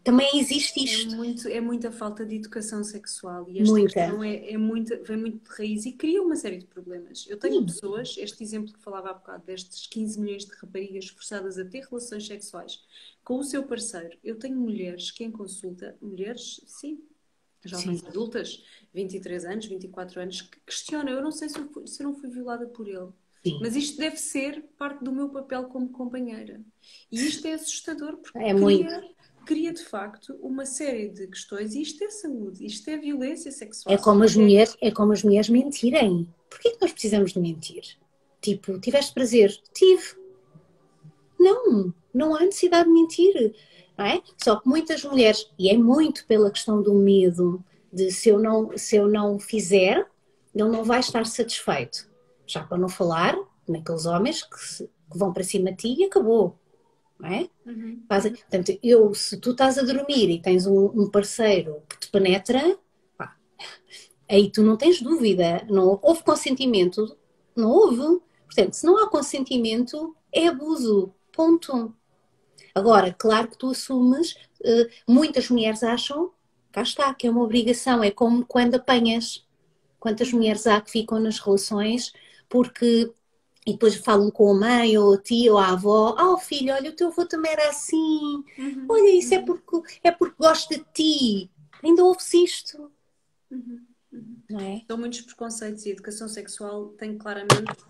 Também existe isto. É muita falta de educação sexual e esta questão vem muito de raiz e cria uma série de problemas. Eu tenho pessoas, este exemplo que falava há bocado, destes 15 milhões de raparigas forçadas a ter relações sexuais com o seu parceiro. Eu tenho mulheres que em consulta, mulheres, sim, jovens adultas, 23 anos, 24 anos, que questionam, eu não sei se eu não fui violada por ele. Sim, Mas isto deve ser parte do meu papel como companheira. E isto é assustador porque é muito. cria de facto uma série de questões. E isto é saúde, isto é violência É sexual. como as Isto é... mulheres, é como as mulheres mentirem. Porquê que nós precisamos de mentir? Tipo, tiveste prazer? Tive. Não, não há necessidade de mentir, não é? Só que muitas mulheres, e é muito pela questão do medo, de se eu não fizer, ele não vai estar satisfeito. Já para não falar naqueles homens que vão para cima de ti e acabou, não é? Uhum, Fazem, uhum. portanto, se tu estás a dormir e tens um parceiro que te penetra, pá, aí tu não tens dúvida, não houve consentimento, não houve. Portanto, se não há consentimento, é abuso, ponto. Agora, claro que tu assumes, muitas mulheres acham, cá está, que é uma obrigação, é como quando apanhas. Quantas Uhum, mulheres há que ficam nas relações porque, e depois falam com a mãe ou a tia ou a avó, filho, olha, o teu avô também era assim, uhum, olha, isso uhum, é porque gosta de ti, ainda ouve-se isto, uhum, uhum. não é? São muitos preconceitos e a educação sexual tem claramente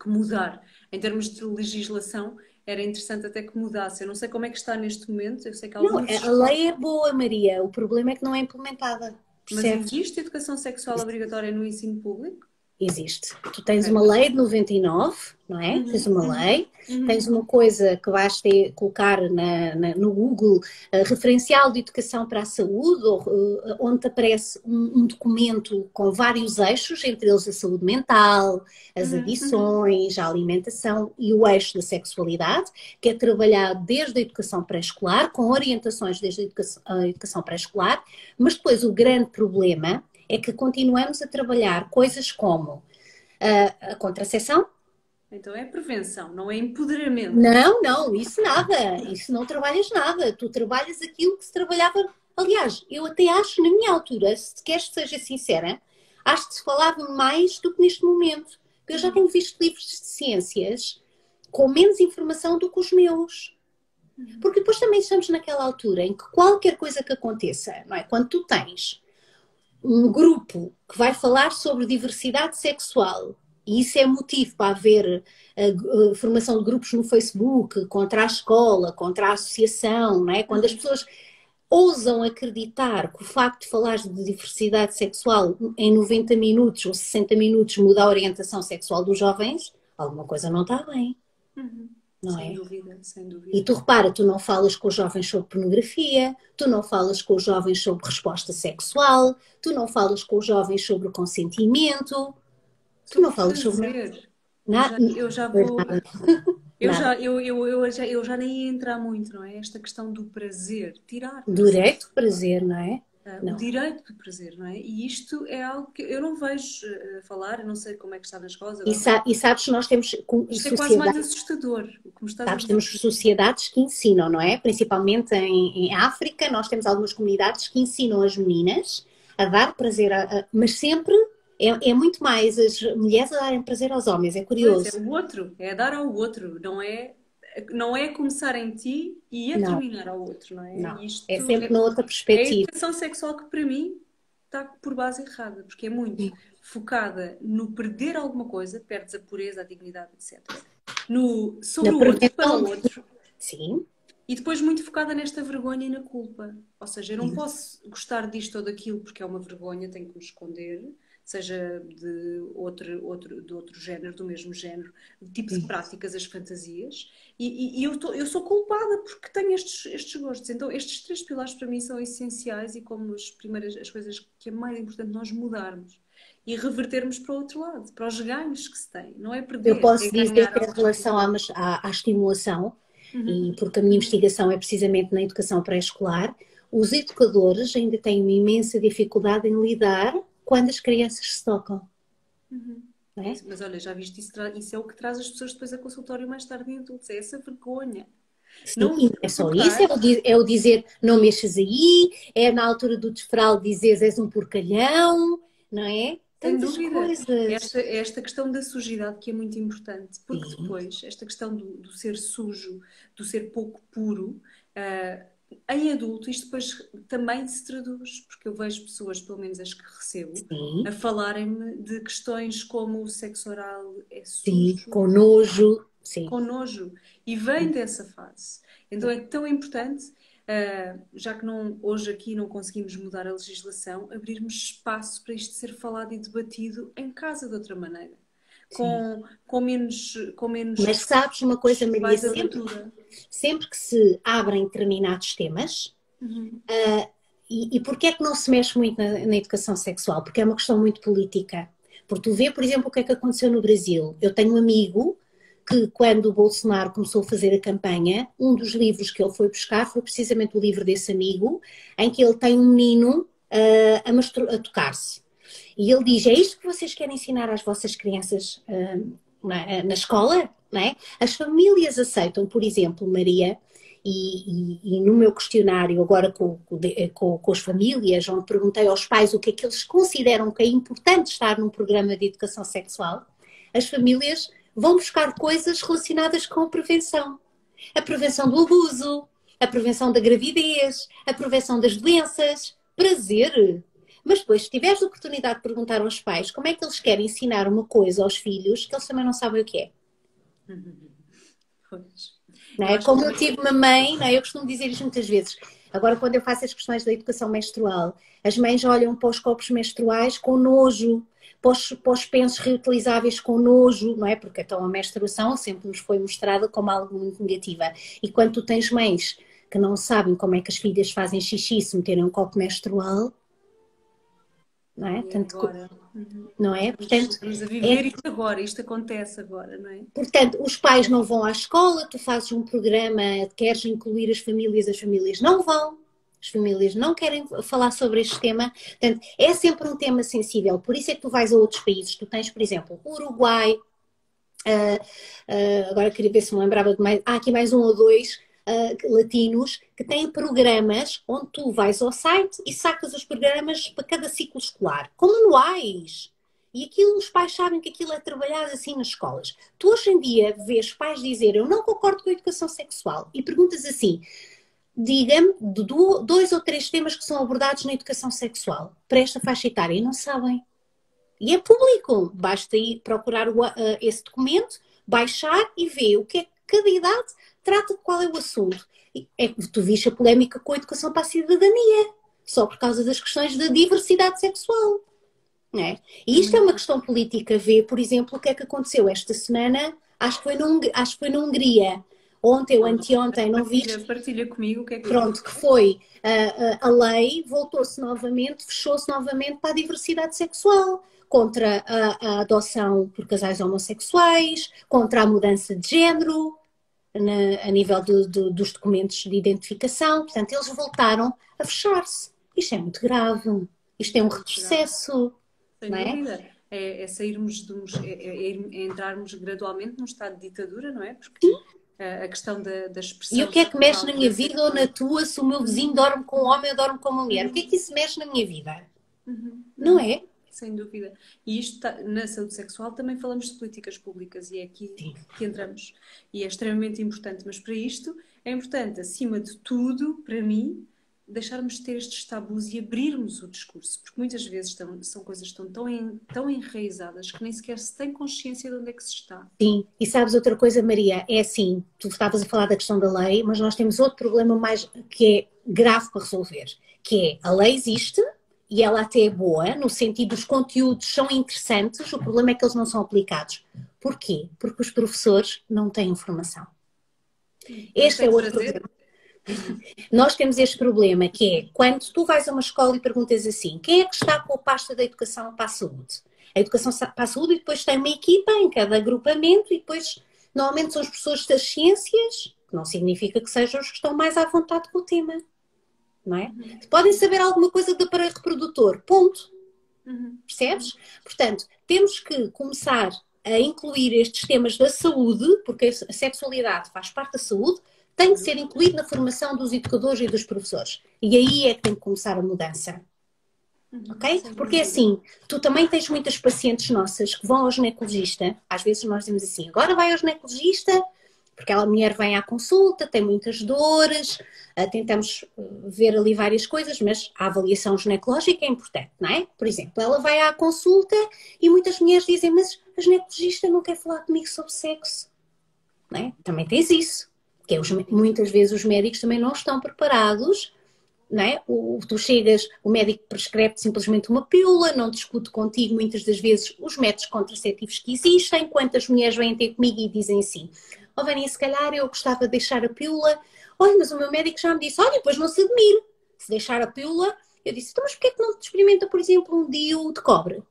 que mudar. Em termos de legislação, era interessante até que mudasse. Eu não sei como é que está neste momento, eu sei que Não, algumas a escolas. lei é boa, Maria, o problema é que não é implementada, Mas percebes? existe educação sexual obrigatória no ensino público? Existe. Tu tens Ok. uma lei de 99, não é? Tens Uhum, uma uhum, lei, tens uhum, uma coisa que vais ter, colocar no Google, referencial de educação para a saúde, onde te aparece um documento com vários eixos, entre eles a saúde mental, as uhum, uhum, adições, a alimentação e o eixo da sexualidade, que é trabalhado desde a educação pré-escolar, com orientações desde a educação pré-escolar, mas depois o grande problema é que continuamos a trabalhar coisas como a contracepção. Então é prevenção, não é empoderamento. Não, não, isso nada. Isso não trabalhas nada. Tu trabalhas aquilo que se trabalhava. Aliás, eu até acho, na minha altura, se queres que seja sincera, acho que se falava mais do que neste momento. Eu já Uhum, tenho visto livros de ciências com menos informação do que os meus. uhum, Porque depois também estamos naquela altura em que qualquer coisa que aconteça, não é? Quando tu tens um grupo que vai falar sobre diversidade sexual, e isso é motivo para haver a formação de grupos no Facebook contra a escola, contra a associação, não é? Quando as uhum. pessoas ousam acreditar que o facto de falar de diversidade sexual em 90 minutos ou 60 minutos muda a orientação sexual dos jovens, alguma coisa não está bem, Uhum. não Sem é? dúvida, sem E dúvida. tu repara, tu não falas com os jovens sobre pornografia, tu não falas com os jovens sobre resposta sexual, tu não falas com os jovens sobre o consentimento, tu não Sobre falas sobre nada. prazer. Nada, Eu já vou. nada, nada. Eu já nem ia entrar muito, não é? Esta questão do prazer, tirar prazer. Direito, prazer, não é? O Não. direito de prazer, não é? E isto é algo que eu não vejo falar, eu não sei como é que está nas escolas agora. E sabes que nós temos Isto é quase mais sociedades, assustador, o que me estás a sabes, dizer. temos sociedades que ensinam, não é? Principalmente em África, nós temos algumas comunidades que ensinam as meninas a dar prazer, mas sempre é muito mais as mulheres a darem prazer aos homens, é Pois é, curioso. o outro, é dar ao outro, não é começar em ti e a Não. terminar ao outro, não é? Não, E é isto sempre na outra é a perspectiva. educação sexual que para mim está por base errada, porque é muito focada no perder alguma coisa, perdes a pureza, a dignidade, etc. No, Na sobre o outro, para prevenção, o outro, sim, e depois muito focada nesta vergonha e na culpa. Ou seja, eu não sim, posso gostar disto ou daquilo porque é uma vergonha, tenho que me esconder, seja de outro género, do mesmo género, de tipo de sim. práticas, as fantasias, e eu sou culpada porque tenho estes gostos. Então, estes três pilares para mim são essenciais e como as coisas que é mais importante nós mudarmos e revertermos para o outro lado, para os ganhos que se tem. Não é Eu perder, é posso dizer ganhar que em algo. relação à estimulação, Uhum, e porque a minha investigação é precisamente na educação pré-escolar, os educadores ainda têm uma imensa dificuldade em lidar quando as crianças se tocam, uhum. não É é? isso. Mas olha, já viste isso, isso é o que traz as pessoas depois a consultório mais tarde em adultos, é essa vergonha. Sim, Não e não é só isso, tocar, é o dizer não mexas aí, é na altura do desfraldo dizeres és um porcalhão, não é? sem Tantas dúvida. coisas. É esta questão da sujidade que é muito importante, porque Sim, depois, esta questão do ser sujo, do ser pouco puro, em adulto, isto depois também se traduz, porque eu vejo pessoas, pelo menos as que recebo, Sim, a falarem-me de questões como o sexo oral é sim, sujo, com nojo, sim. com nojo, e vem dessa fase. Então é tão importante, já que não, hoje aqui não conseguimos mudar a legislação, abrirmos espaço para isto ser falado e debatido em casa de outra maneira. Sim. Com Mas menos sabes uma coisa, Maria, mais sempre, abertura. sempre que se abrem determinados temas, Uhum. e porquê é que não se mexe muito na educação sexual? Porque é uma questão muito política. Porque tu vê, por exemplo, o que é que aconteceu no Brasil. Eu tenho um amigo que, quando o Bolsonaro começou a fazer a campanha, um dos livros que ele foi buscar foi precisamente o livro desse amigo, em que ele tem um menino a tocar-se. E ele diz: é isto que vocês querem ensinar às vossas crianças na escola? Não é? As famílias aceitam, por exemplo, Maria, e no meu questionário, agora com as famílias, onde perguntei aos pais o que é que eles consideram que é importante estar num programa de educação sexual, as famílias vão buscar coisas relacionadas com a prevenção. A prevenção do abuso, a prevenção da gravidez, a prevenção das doenças. Prazer! Mas depois, se tiveres a oportunidade de perguntar aos pais como é que eles querem ensinar uma coisa aos filhos, que eles também não sabem o que é. Pois. Não Eu é? acho que Como eu também. tive uma mãe, não é? Eu costumo dizer isto muitas vezes. Agora, quando eu faço as questões da educação menstrual, as mães olham para os copos menstruais com nojo, para os pensos reutilizáveis com nojo, não é? Porque então a menstruação sempre nos foi mostrada como algo muito negativa. E quando tu tens mães que não sabem como é que as filhas fazem xixi se meterem um copo menstrual, não é? E Tanto, agora? Uhum. não é? Portanto, Estamos a é. viver isto agora, isto acontece agora, não é? Portanto, os pais não vão à escola, tu fazes um programa, queres incluir as famílias não vão, as famílias não querem falar sobre este tema. Portanto, é sempre um tema sensível. Por isso é que tu vais a outros países. Tu tens, por exemplo, o Uruguai, agora queria ver se me lembrava de mais. Há aqui mais um ou dois latinos que têm programas onde tu vais ao site e sacas os programas para cada ciclo escolar, como manuais. E aquilo, os pais sabem que aquilo é trabalhado assim nas escolas. Tu hoje em dia vês pais dizer eu não concordo com a educação sexual e perguntas assim, diga-me de dois ou três temas que são abordados na educação sexual para esta faixa etária e não sabem. E é público, basta ir procurar esse documento, baixar e ver o que é que cada idade trata de qual é o assunto. Tu viste a polémica com a educação para a cidadania, só por causa das questões da diversidade sexual. Não é? E isto é uma questão política, ver, por exemplo, o que é que aconteceu esta semana, acho que foi na Hungria, ontem ou anteontem, não Partilha, viste? partilha comigo o que é que Pronto, que aconteceu. foi a lei, voltou-se novamente, fechou-se novamente para a diversidade sexual, contra a adoção por casais homossexuais, contra a mudança de género, a nível dos documentos de identificação. Portanto, eles voltaram a fechar-se. Isto é muito grave. Isto é um Isto é muito grave. retrocesso, Sem não é? dúvida. É sairmos de é entrarmos gradualmente num estado de ditadura, não é? Porque a questão da E o expressão que é que mexe sexual na minha da vida ou na sexualidade. tua se o meu vizinho dorme com um homem ou dorme com uma mulher? O que é que isso mexe na minha vida? Uhum, Não uhum. é? Sem dúvida. E isto na saúde sexual também falamos de políticas públicas e é aqui Sim. que entramos. E é extremamente importante, mas para isto é importante, acima de tudo, para mim, deixarmos de ter estes tabus e abrirmos o discurso, porque muitas vezes são coisas que estão tão enraizadas que nem sequer se tem consciência de onde é que se está. Sim, e sabes outra coisa, Maria? É assim, tu estavas a falar da questão da lei, mas nós temos outro problema mais que é grave para resolver, que é a lei existe e ela até é boa, no sentido dos conteúdos são interessantes, o problema é que eles não são aplicados. Porquê? Porque os professores não têm informação. Não Este é tem outro prazer? problema. Nós temos este problema que é quando tu vais a uma escola e perguntas assim, quem é que está com a pasta da educação para a saúde? A educação para a saúde e depois tem uma equipa em cada agrupamento e depois normalmente são os professores das ciências, que não significa que sejam os que estão mais à vontade com o tema, não é? Podem saber alguma coisa do aparelho reprodutor, ponto. Percebes? Portanto, temos que começar a incluir estes temas da saúde, porque a sexualidade faz parte da saúde, tem que ser incluído na formação dos educadores e dos professores. E aí é que tem que começar a mudança. Ok? Sem Porque dúvida. assim, tu também tens muitas pacientes nossas que vão ao ginecologista, às vezes nós dizemos assim, agora vai ao ginecologista porque a mulher vem à consulta, tem muitas dores, tentamos ver ali várias coisas, mas a avaliação ginecológica é importante, não é? Por exemplo, ela vai à consulta e muitas mulheres dizem, mas a ginecologista não quer falar comigo sobre sexo, não é? Também tens isso, que é muitas vezes os médicos também não estão preparados, não é? Tu chegas, o médico prescreve simplesmente uma pílula, não discute contigo muitas das vezes os métodos contraceptivos que existem, quantas mulheres vêm ter comigo e dizem assim, ó Vânia, se calhar eu gostava de deixar a pílula, olha, mas o meu médico já me disse, olha, depois não se admire, se deixar a pílula, eu disse, então mas porquê é que não te experimenta, por exemplo, um DIU de cobre?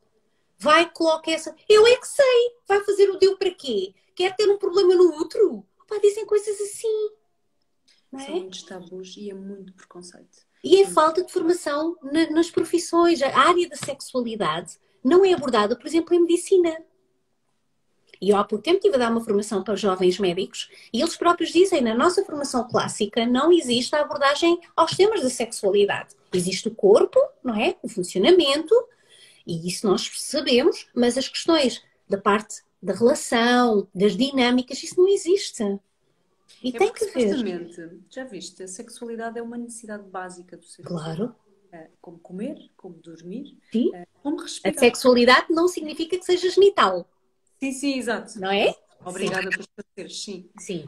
Vai, coloca essa, eu é que sei, vai fazer o DIU para quê? Quer ter um problema no útero? Pá, dizem coisas assim, não São é? muitos tabus e é muito preconceito. E é falta de formação nas profissões. A área da sexualidade não é abordada, por exemplo, em medicina. E eu há pouco tempo estive a dar uma formação para jovens médicos e eles próprios dizem, na nossa formação clássica não existe a abordagem aos temas da sexualidade. Existe o corpo, não é? O funcionamento, e isso nós sabemos, mas as questões da parte da relação, das dinâmicas, isso não existe. E É tem porque que ver. supostamente, já viste, a sexualidade é uma necessidade básica do ser humano. Claro, Como comer, como dormir, sim. como A respirar. sexualidade não significa que seja genital, Sim, sim, exato. não é? Obrigada por esclareceres, sim. Sim.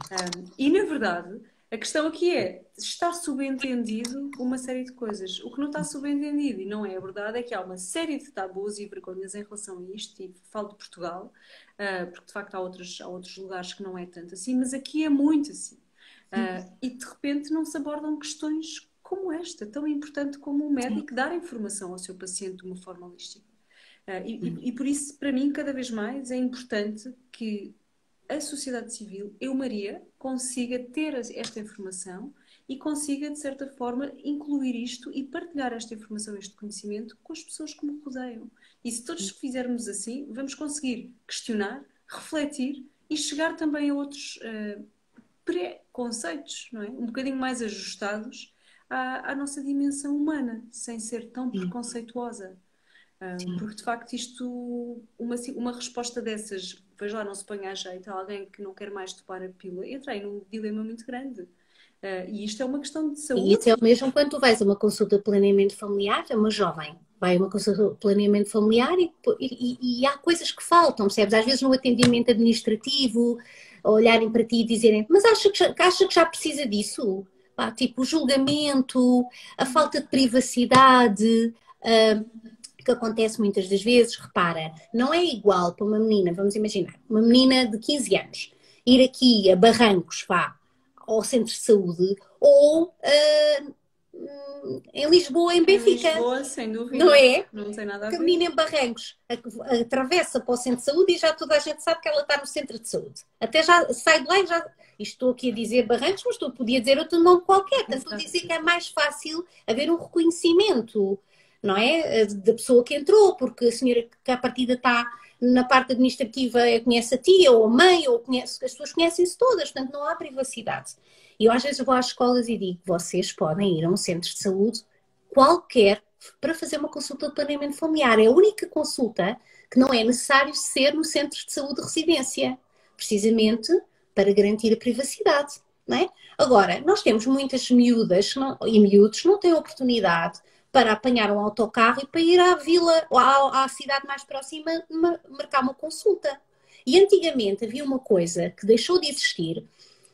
E na verdade, a questão aqui é, está subentendido uma série de coisas. O que não está subentendido e não é abordado é que há uma série de tabus e vergonhas em relação a isto, e falo de Portugal, porque de facto há outros lugares que não é tanto assim, mas aqui é muito assim. E de repente não se abordam questões como esta, tão importante como o médico dar informação ao seu paciente de uma forma holística. E por isso, para mim, cada vez mais é importante que a sociedade civil, eu, Maria, consiga ter esta informação e consiga, de certa forma, incluir isto e partilhar esta informação, este conhecimento com as pessoas que me rodeiam. E se todos fizermos assim, vamos conseguir questionar, refletir e chegar também a outros pré-conceitos, não é? Um bocadinho mais ajustados à nossa dimensão humana, sem ser tão preconceituosa. Porque de facto uma resposta dessas, veja lá, não se ponha a jeito, a alguém que não quer mais topar a pílula, entra aí num dilema muito grande. E isto é uma questão de E saúde. isso é o mesmo quando tu vais a uma consulta de planeamento familiar, é uma jovem, vai a uma consulta de planeamento familiar e há coisas que faltam, percebes? Às vezes no atendimento administrativo, olharem para ti e dizerem, mas acha que já precisa disso? Pá, tipo, o julgamento, a falta de privacidade, que acontece muitas das vezes, repara, não é igual para uma menina, vamos imaginar, uma menina de 15 anos, ir aqui a Barrancos, vá, ao centro de saúde, ou em Lisboa, em Em Benfica, Lisboa, sem não dúvida, é? não tem nada a Que a ver. menina em Barrancos atravessa para o centro de saúde e já toda a gente sabe que ela está no centro de saúde. Até já sai de lá e já. Estou aqui a dizer Barrancos, mas podia dizer outro nome qualquer. Portanto, estou a dizer que é mais fácil haver um reconhecimento, não é? Da pessoa que entrou, porque a senhora que à partida está na parte administrativa conhece a tia ou a mãe, ou conhece, as pessoas conhecem-se todas, portanto não há privacidade. E eu às vezes vou às escolas e digo, vocês podem ir a um centro de saúde qualquer para fazer uma consulta de planeamento familiar. É a única consulta que não é necessário ser no centro de saúde de residência, precisamente para garantir a privacidade. Não é? Agora, nós temos muitas miúdas e miúdos que não têm oportunidade para apanhar um autocarro e para ir à vila ou à cidade mais próxima marcar uma consulta. E antigamente havia uma coisa que deixou de existir,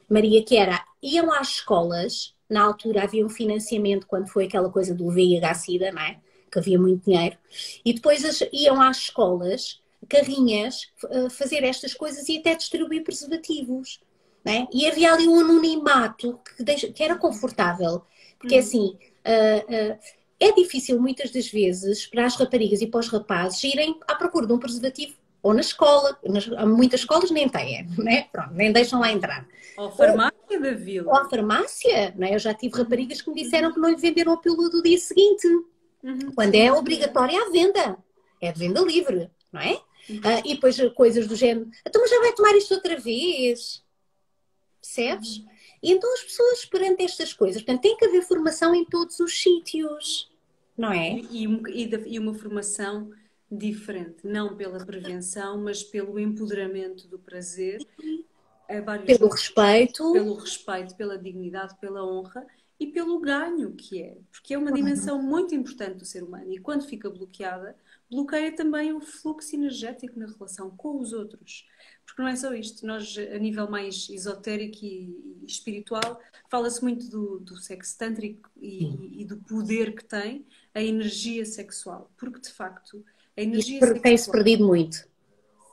Maria, que era, iam às escolas, na altura havia um financiamento quando foi aquela coisa do VIH-Sida, não é? Que havia muito dinheiro, e depois iam às escolas, carrinhas, fazer estas coisas e até distribuir preservativos, não é? E havia ali um anonimato que era confortável, porque assim, é difícil muitas das vezes para as raparigas e para os rapazes irem à procura de um preservativo ou na escola, muitas escolas nem têm, né? Pronto, nem deixam lá entrar. Ou farmácia da vila. Ou à farmácia, não é? Eu já tive raparigas que me disseram que não lhe venderam a pílula do dia seguinte, quando é obrigatória a venda, é de venda livre, não é? E depois coisas do género, então mas já vai tomar isto outra vez, percebes? E então as pessoas perante estas coisas, portanto tem que haver formação em todos os sítios, não é? E uma formação diferente, não pela prevenção, mas pelo empoderamento do prazer a vários Pelo níveis, respeito. pelo respeito, pela dignidade, pela honra e pelo ganho que é, porque é uma dimensão muito importante do ser humano e quando fica bloqueada, bloqueia também o fluxo energético na relação com os outros. Porque não é só isto, nós a nível mais esotérico e espiritual, fala-se muito do sexo tântrico e do poder que tem a energia sexual, porque de facto a Isso energia tem-se sexual, perdido muito.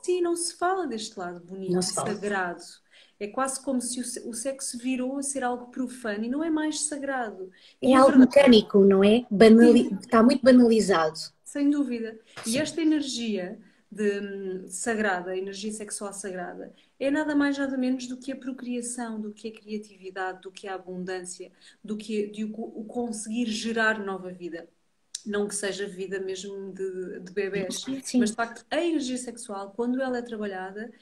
sim, não se fala deste lado Não bonito se e fala. sagrado. É quase como se o sexo virou a ser algo profano e não é mais sagrado. É E a algo verdade, mecânico, não é? sim, Está muito banalizado. sem dúvida. E Sim. esta energia sagrada, a energia sexual sagrada, é nada mais nada menos do que a procriação, do que a criatividade, do que a abundância, o conseguir gerar nova vida. Não que seja vida mesmo de bebés, Sim, mas sim. de facto a energia sexual, quando ela é trabalhada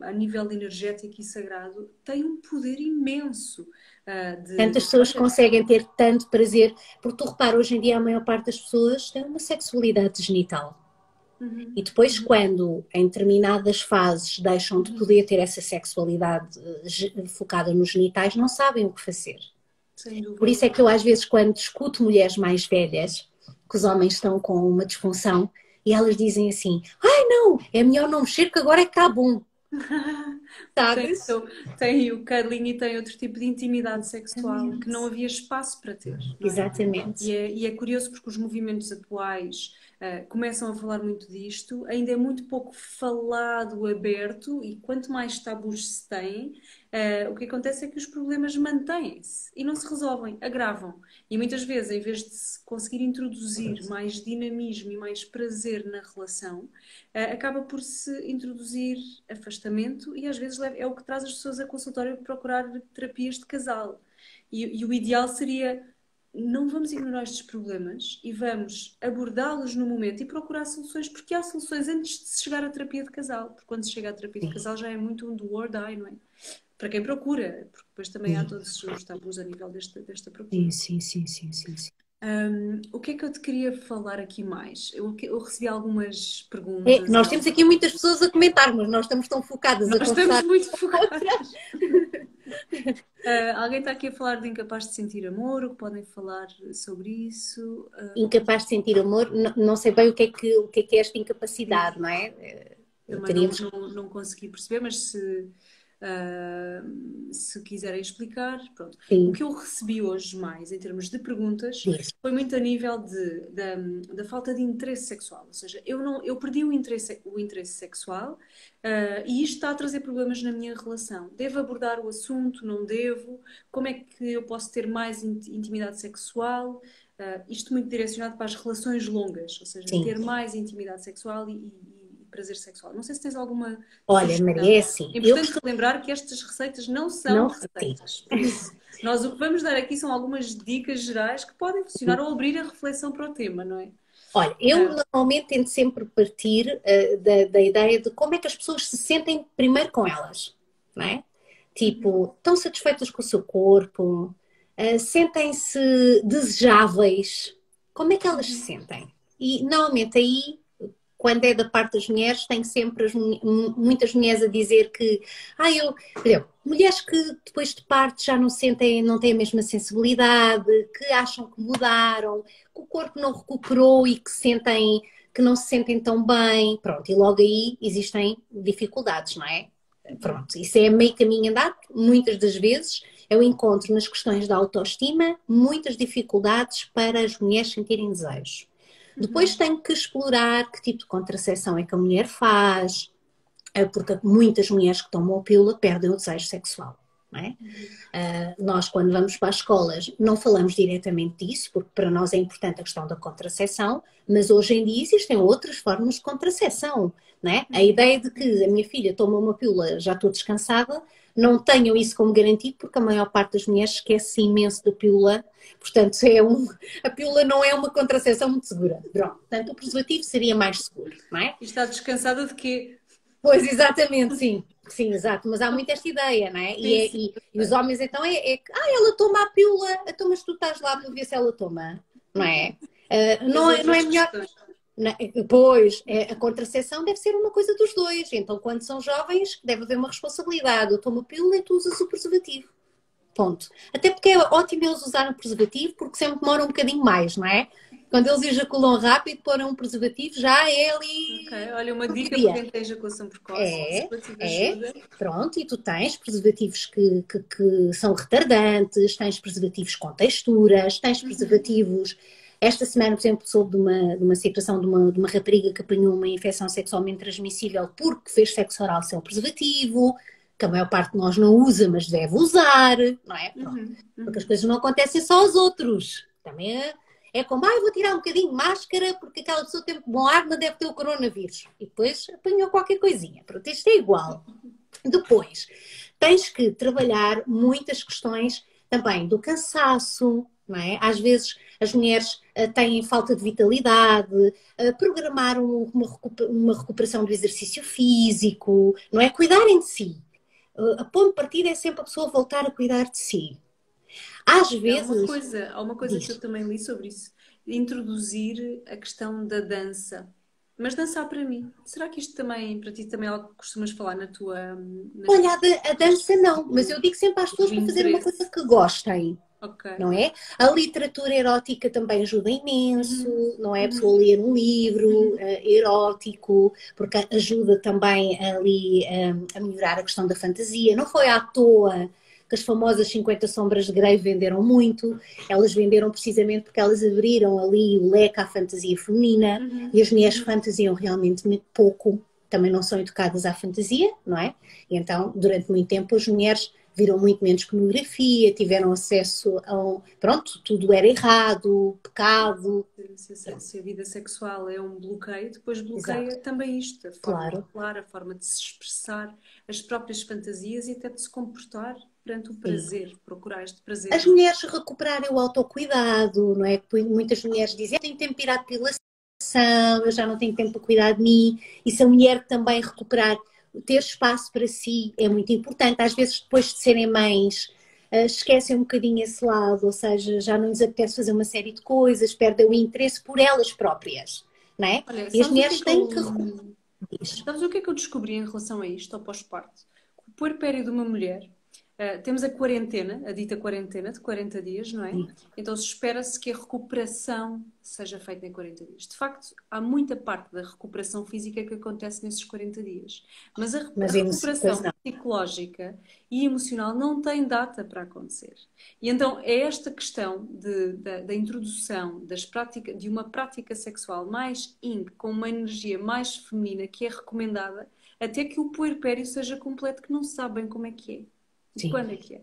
a nível energético e sagrado, tem um poder imenso Tantas de pessoas conseguem ter tanto prazer, porque tu repara, hoje em dia a maior parte das pessoas tem uma sexualidade genital. Uhum, E depois, uhum, quando em determinadas fases deixam de uhum. poder ter essa sexualidade focada nos genitais, não sabem o que fazer. Sem Por dúvida. isso é que eu, às vezes, quando discuto mulheres mais velhas, que os homens estão com uma disfunção, e elas dizem assim: ai não, é melhor não mexer que agora é que está bom. Tem, Sabes? tem o cuddling e tem outro tipo de intimidade sexual que não havia espaço para ter, não é? Exatamente. E é curioso porque os movimentos atuais começam a falar muito disto, ainda é muito pouco falado, aberto, e quanto mais tabus se têm, o que acontece é que os problemas mantêm-se e não se resolvem, agravam. E muitas vezes, em vez de se conseguir introduzir mais dinamismo e mais prazer na relação, acaba por se introduzir afastamento e às vezes é o que traz as pessoas a consultório para procurar terapias de casal. E o ideal seria não vamos ignorar estes problemas e vamos abordá-los no momento e procurar soluções, porque há soluções antes de se chegar à terapia de casal, porque quando se chega à terapia de Sim, casal já é muito um do or die, não é? Para quem procura, porque depois também há sim, todos os tabus a nível desta procura. sim, sim, sim, sim, sim, sim. O que é que eu te queria falar aqui mais? Eu recebi algumas É, perguntas e nós temos aqui muitas pessoas a comentar, mas nós estamos tão focadas a nós estamos conversar muito com outras. focadas. Alguém está aqui a falar de incapaz de sentir amor, o que podem falar sobre isso? Incapaz de sentir amor, não sei bem o que é esta Sim, incapacidade, não é? também Teríamos que. não consegui perceber, mas se quiserem explicar, pronto. O Sim, que eu recebi hoje mais, em termos de perguntas, diz. foi muito a nível da falta de interesse sexual. Ou seja, eu perdi o interesse sexual, e isto está a trazer problemas na minha relação. Devo abordar o assunto? Não devo? Como é que eu posso ter mais intimidade sexual? Isto muito direcionado para as relações longas, ou seja, Sim. ter mais intimidade sexual e prazer sexual. Não sei se tens alguma Olha, Maria, é sugestão. assim, É eu importante relembrar que estas receitas não são não. Sim. receitas, por isso, nós o que vamos dar aqui são algumas dicas gerais que podem funcionar ou abrir a reflexão para o tema, não é? Olha, eu Ah, normalmente tento sempre partir da ideia de como é que as pessoas se sentem primeiro com elas, não é? uhum, Tipo, estão satisfeitas com o seu corpo, sentem-se desejáveis, como é que elas se uhum, sentem? E normalmente aí, quando é da parte das mulheres, tem sempre muitas mulheres a dizer que, por exemplo, mulheres que depois de parte já não sentem, não têm a mesma sensibilidade, que acham que mudaram, que o corpo não recuperou e que não se sentem tão bem, pronto, e logo aí existem dificuldades, não é? uhum, Pronto, isso é meio caminho andado, muitas das vezes eu encontro nas questões da autoestima muitas dificuldades para as mulheres sentirem desejos. Depois uhum, tenho que explorar que tipo de contracepção é que a mulher faz, porque muitas mulheres que tomam a pílula perdem o desejo sexual. Não é? uhum, Nós, quando vamos para as escolas, não falamos diretamente disso, porque para nós é importante a questão da contracepção, mas hoje em dia existem outras formas de contracepção. Não é? A uhum. ideia de que a minha filha toma uma pílula, já estou descansada, não tenham isso como garantido, porque a maior parte das mulheres esquece imenso da pílula, portanto, a pílula não é uma contracepção muito segura. Pronto, portanto, o preservativo seria mais seguro, não é? E está descansada de quê? Pois, exatamente, sim. Sim, exato. Mas há muito esta ideia, não é? Sim, sim. E os homens então é que, ela toma a pílula, então mas tu estás lá para ver se ela toma, não é? As Não é outras melhor, questões. Pois, a contracepção deve ser uma coisa dos dois. Então, quando são jovens, deve haver uma responsabilidade. Eu tomo a pílula e tu usas o preservativo. Ponto. Até porque é ótimo eles usarem o preservativo, porque sempre demora um bocadinho mais, não é? Quando eles ejaculam rápido, pôr um preservativo, já é ali. Ok, olha, uma dica Dia. para quem tem ejaculação precoce, É, preservativo é. ajuda. Pronto, e tu tens preservativos que são retardantes, tens preservativos com texturas, tens preservativos. Esta semana, por exemplo, soube de uma situação de uma rapariga que apanhou uma infecção sexualmente transmissível porque fez sexo oral sem o preservativo, que a maior parte de nós não usa, mas deve usar, não é? Pronto. Porque as coisas não acontecem só aos outros. Também é como, vou tirar um bocadinho de máscara porque aquela pessoa tem bom ar, mas deve ter o coronavírus. E depois apanhou qualquer coisinha. Pronto, isto é igual. Depois, tens que trabalhar muitas questões também do cansaço, não é? Às vezes as mulheres têm falta de vitalidade, programar uma recuperação do exercício físico, não é? Cuidarem de si. A ponto de partida é sempre a pessoa voltar a cuidar de si. Às vezes... Há uma coisa que eu também li sobre isso. Introduzir a questão da dança. Mas dançar para mim. Será que isto também, para ti, também é algo que costumas falar na tua... Olha, a dança não, mas eu digo sempre às pessoas para fazerem uma coisa que gostem. Okay. Não é? A literatura erótica também ajuda imenso, não é? A pessoa ler um livro erótico, porque ajuda também ali a melhorar a questão da fantasia. Não foi à toa que as famosas 50 Sombras de Grey venderam muito. Elas venderam precisamente porque elas abriram ali o leque à fantasia feminina e as mulheres fantasiam realmente muito pouco. Também não são educadas à fantasia, não é? E então, durante muito tempo, as mulheres viram muito menos pornografia, tiveram acesso a... Pronto, tudo era errado, pecado. Se a vida sexual é um bloqueio, depois bloqueia também isto. A forma de falar, a forma de se expressar, as próprias fantasias e até de se comportar perante o prazer, procurar este prazer. As mulheres recuperarem o autocuidado, não é? Muitas mulheres dizem, eu tenho tempo para ir à depilação, eu já não tenho tempo para cuidar de mim. E se a mulher também recuperar, ter espaço para si é muito importante. Às vezes, depois de serem mães, esquecem um bocadinho esse lado, ou seja, já não lhes apetece fazer uma série de coisas, perdem o interesse por elas próprias, não é? Olha, e as mulheres têm que... Sabes o que é que eu descobri em relação a isto, ao pós-parto? O puerpério de uma mulher... temos a quarentena, a dita quarentena de 40 dias, não é? Então espera-se que a recuperação seja feita em 40 dias. De facto, há muita parte da recuperação física que acontece nesses 40 dias. Mas a recuperação psicológica e emocional não tem data para acontecer. E então é esta questão da introdução de uma prática sexual mais íntima, com uma energia mais feminina, que é recomendada até que o puerpério seja completo, que não sabem como é que é. Sim. Quando é que é?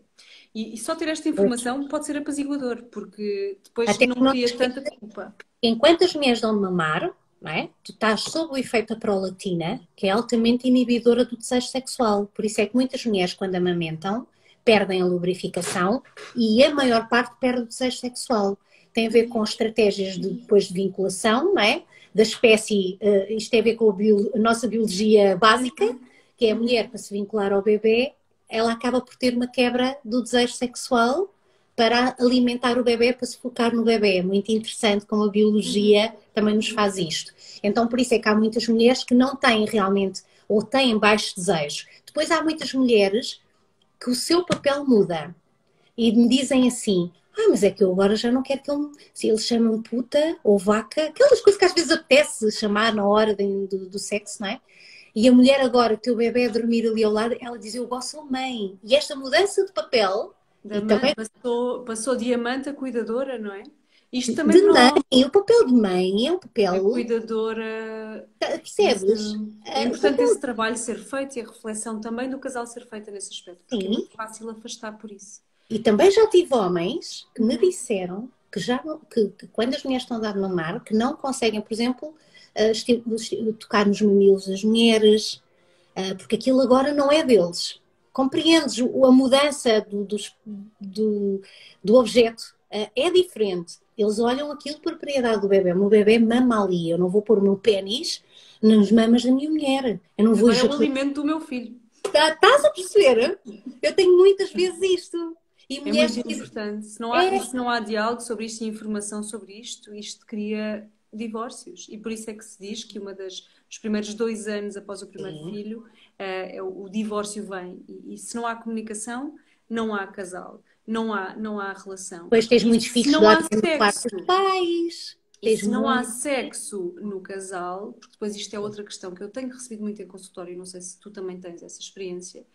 E só ter esta informação pode ser apaziguador, porque depois até não cria tanta culpa. Enquanto as mulheres dão de mamar, não é? Tu estás sob o efeito da prolactina, que é altamente inibidora do desejo sexual. Por isso é que muitas mulheres, quando amamentam, perdem a lubrificação e a maior parte perde o desejo sexual. Tem a ver com estratégias depois de vinculação, não é? Da espécie, isto tem a ver com a nossa biologia básica, que é a mulher para se vincular ao bebê, ela acaba por ter uma quebra do desejo sexual para alimentar o bebê, para se focar no bebê. É muito interessante como a biologia também nos faz isto. Então, por isso é que há muitas mulheres que não têm realmente, ou têm baixo desejo. Depois há muitas mulheres que o seu papel muda. E me dizem assim, mas é que eu agora já não quero que ele... Se eles chamam puta ou vaca, aquelas coisas que às vezes apetece chamar na hora do sexo, não é? E a mulher agora, que o bebê a dormir ali ao lado, ela diz, eu gosto de mãe. E esta mudança de papel... também... passou de amante a cuidadora, não é? Isto também de mãe, o papel de mãe é um papel... A cuidadora... Percebes? É importante esse trabalho ser feito e a reflexão também do casal ser feita nesse aspecto. Porque é muito fácil afastar por isso. E também já tive homens que me disseram que quando as mulheres estão a dar de mamar, que não conseguem, por exemplo... tocar nos mamilos das mulheres, porque aquilo agora não é deles. Compreendes? A mudança do objeto é diferente. Eles olham aquilo por propriedade do bebê. O meu bebê mama ali. Eu não vou pôr o meu pénis nas mamas da minha mulher. Eu não vou é o alimento do meu filho. Estás a perceber? Eu tenho muitas vezes isto. E mulheres... É muito importante. Se não há diálogo sobre isto e informação sobre isto, isto cria divórcios. E por isso é que se diz que os primeiros 2 anos após o primeiro filho, o divórcio vem. E se não há comunicação, não há casal, não há relação. Depois tens E muitos se filhos não há lá no quarto sexo, dos pais. e Tens se não há muito. sexo no casal, porque depois isto é outra questão que eu tenho recebido muito em consultório, e não sei se tu também tens essa experiência,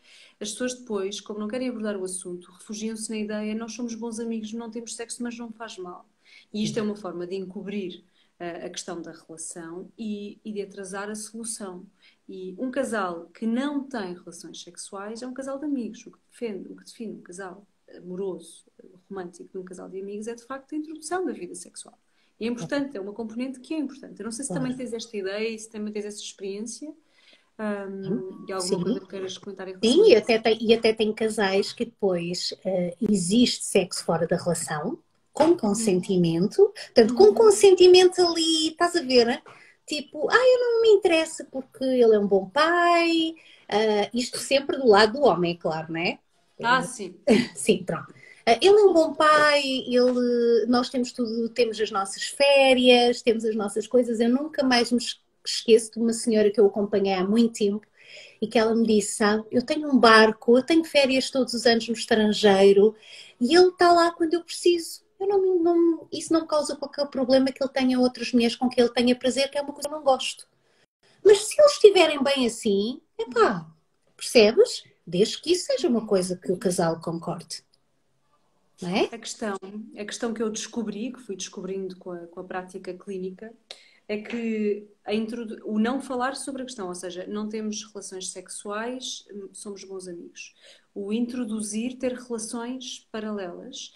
as pessoas depois, como não querem abordar o assunto, refugiam-se na ideia, nós somos bons amigos, não temos sexo, mas não faz mal. E isto é uma forma de encobrir a questão da relação e de atrasar a solução. E um casal que não tem relações sexuais é um casal de amigos. O que define um casal amoroso, romântico de um casal de amigos é de facto a introdução da vida sexual. E é importante, é uma componente que é importante. Eu não sei se também Claro. tens esta ideia e se também tens essa experiência e alguma Sim. coisa que queiras comentar em relação Sim, a e isso. até tem casais que depois existe sexo fora da relação, com consentimento. Portanto, com consentimento ali, estás a ver, né? Tipo, eu não me interessa porque ele é um bom pai. Isto sempre do lado do homem, claro, né? Ah, sim. Sim, pronto. Ele é um bom pai, nós temos tudo, temos as nossas férias, temos as nossas coisas. Eu nunca mais me esqueço de uma senhora que eu acompanhei há muito tempo e que ela me disse, sabe, eu tenho um barco, eu tenho férias todos os anos no estrangeiro e ele está lá quando eu preciso. Isso não causa qualquer problema que ele tenha outras mulheres com que ele tenha prazer, que é uma coisa que eu não gosto. Mas se eles estiverem bem assim, epá, percebes? Desde que isso seja uma coisa que o casal concorde, não é? A questão que eu descobri, que fui descobrindo com a prática clínica, é que o não falar sobre a questão, ou seja, não temos relações sexuais, somos bons amigos. O introduzir, ter relações paralelas.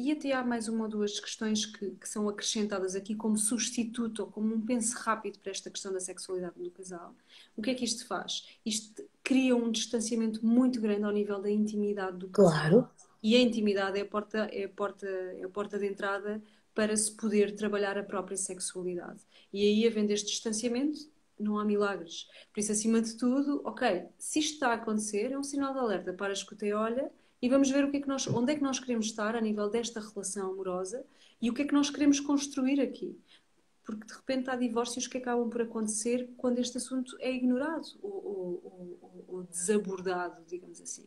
E até há mais uma ou duas questões que são acrescentadas aqui como substituto ou como um penso rápido para esta questão da sexualidade do casal. O que é que isto faz? Isto cria um distanciamento muito grande ao nível da intimidade do casal. Claro, E a intimidade é a porta de entrada para se poder trabalhar a própria sexualidade. E aí, havendo este distanciamento, não há milagres. Por isso, acima de tudo, ok, se isto está a acontecer, é um sinal de alerta para a escuta e olha e vamos ver onde é que nós queremos estar a nível desta relação amorosa e o que é que nós queremos construir aqui. Porque de repente há divórcios que acabam por acontecer quando este assunto é ignorado ou desabordado, digamos assim.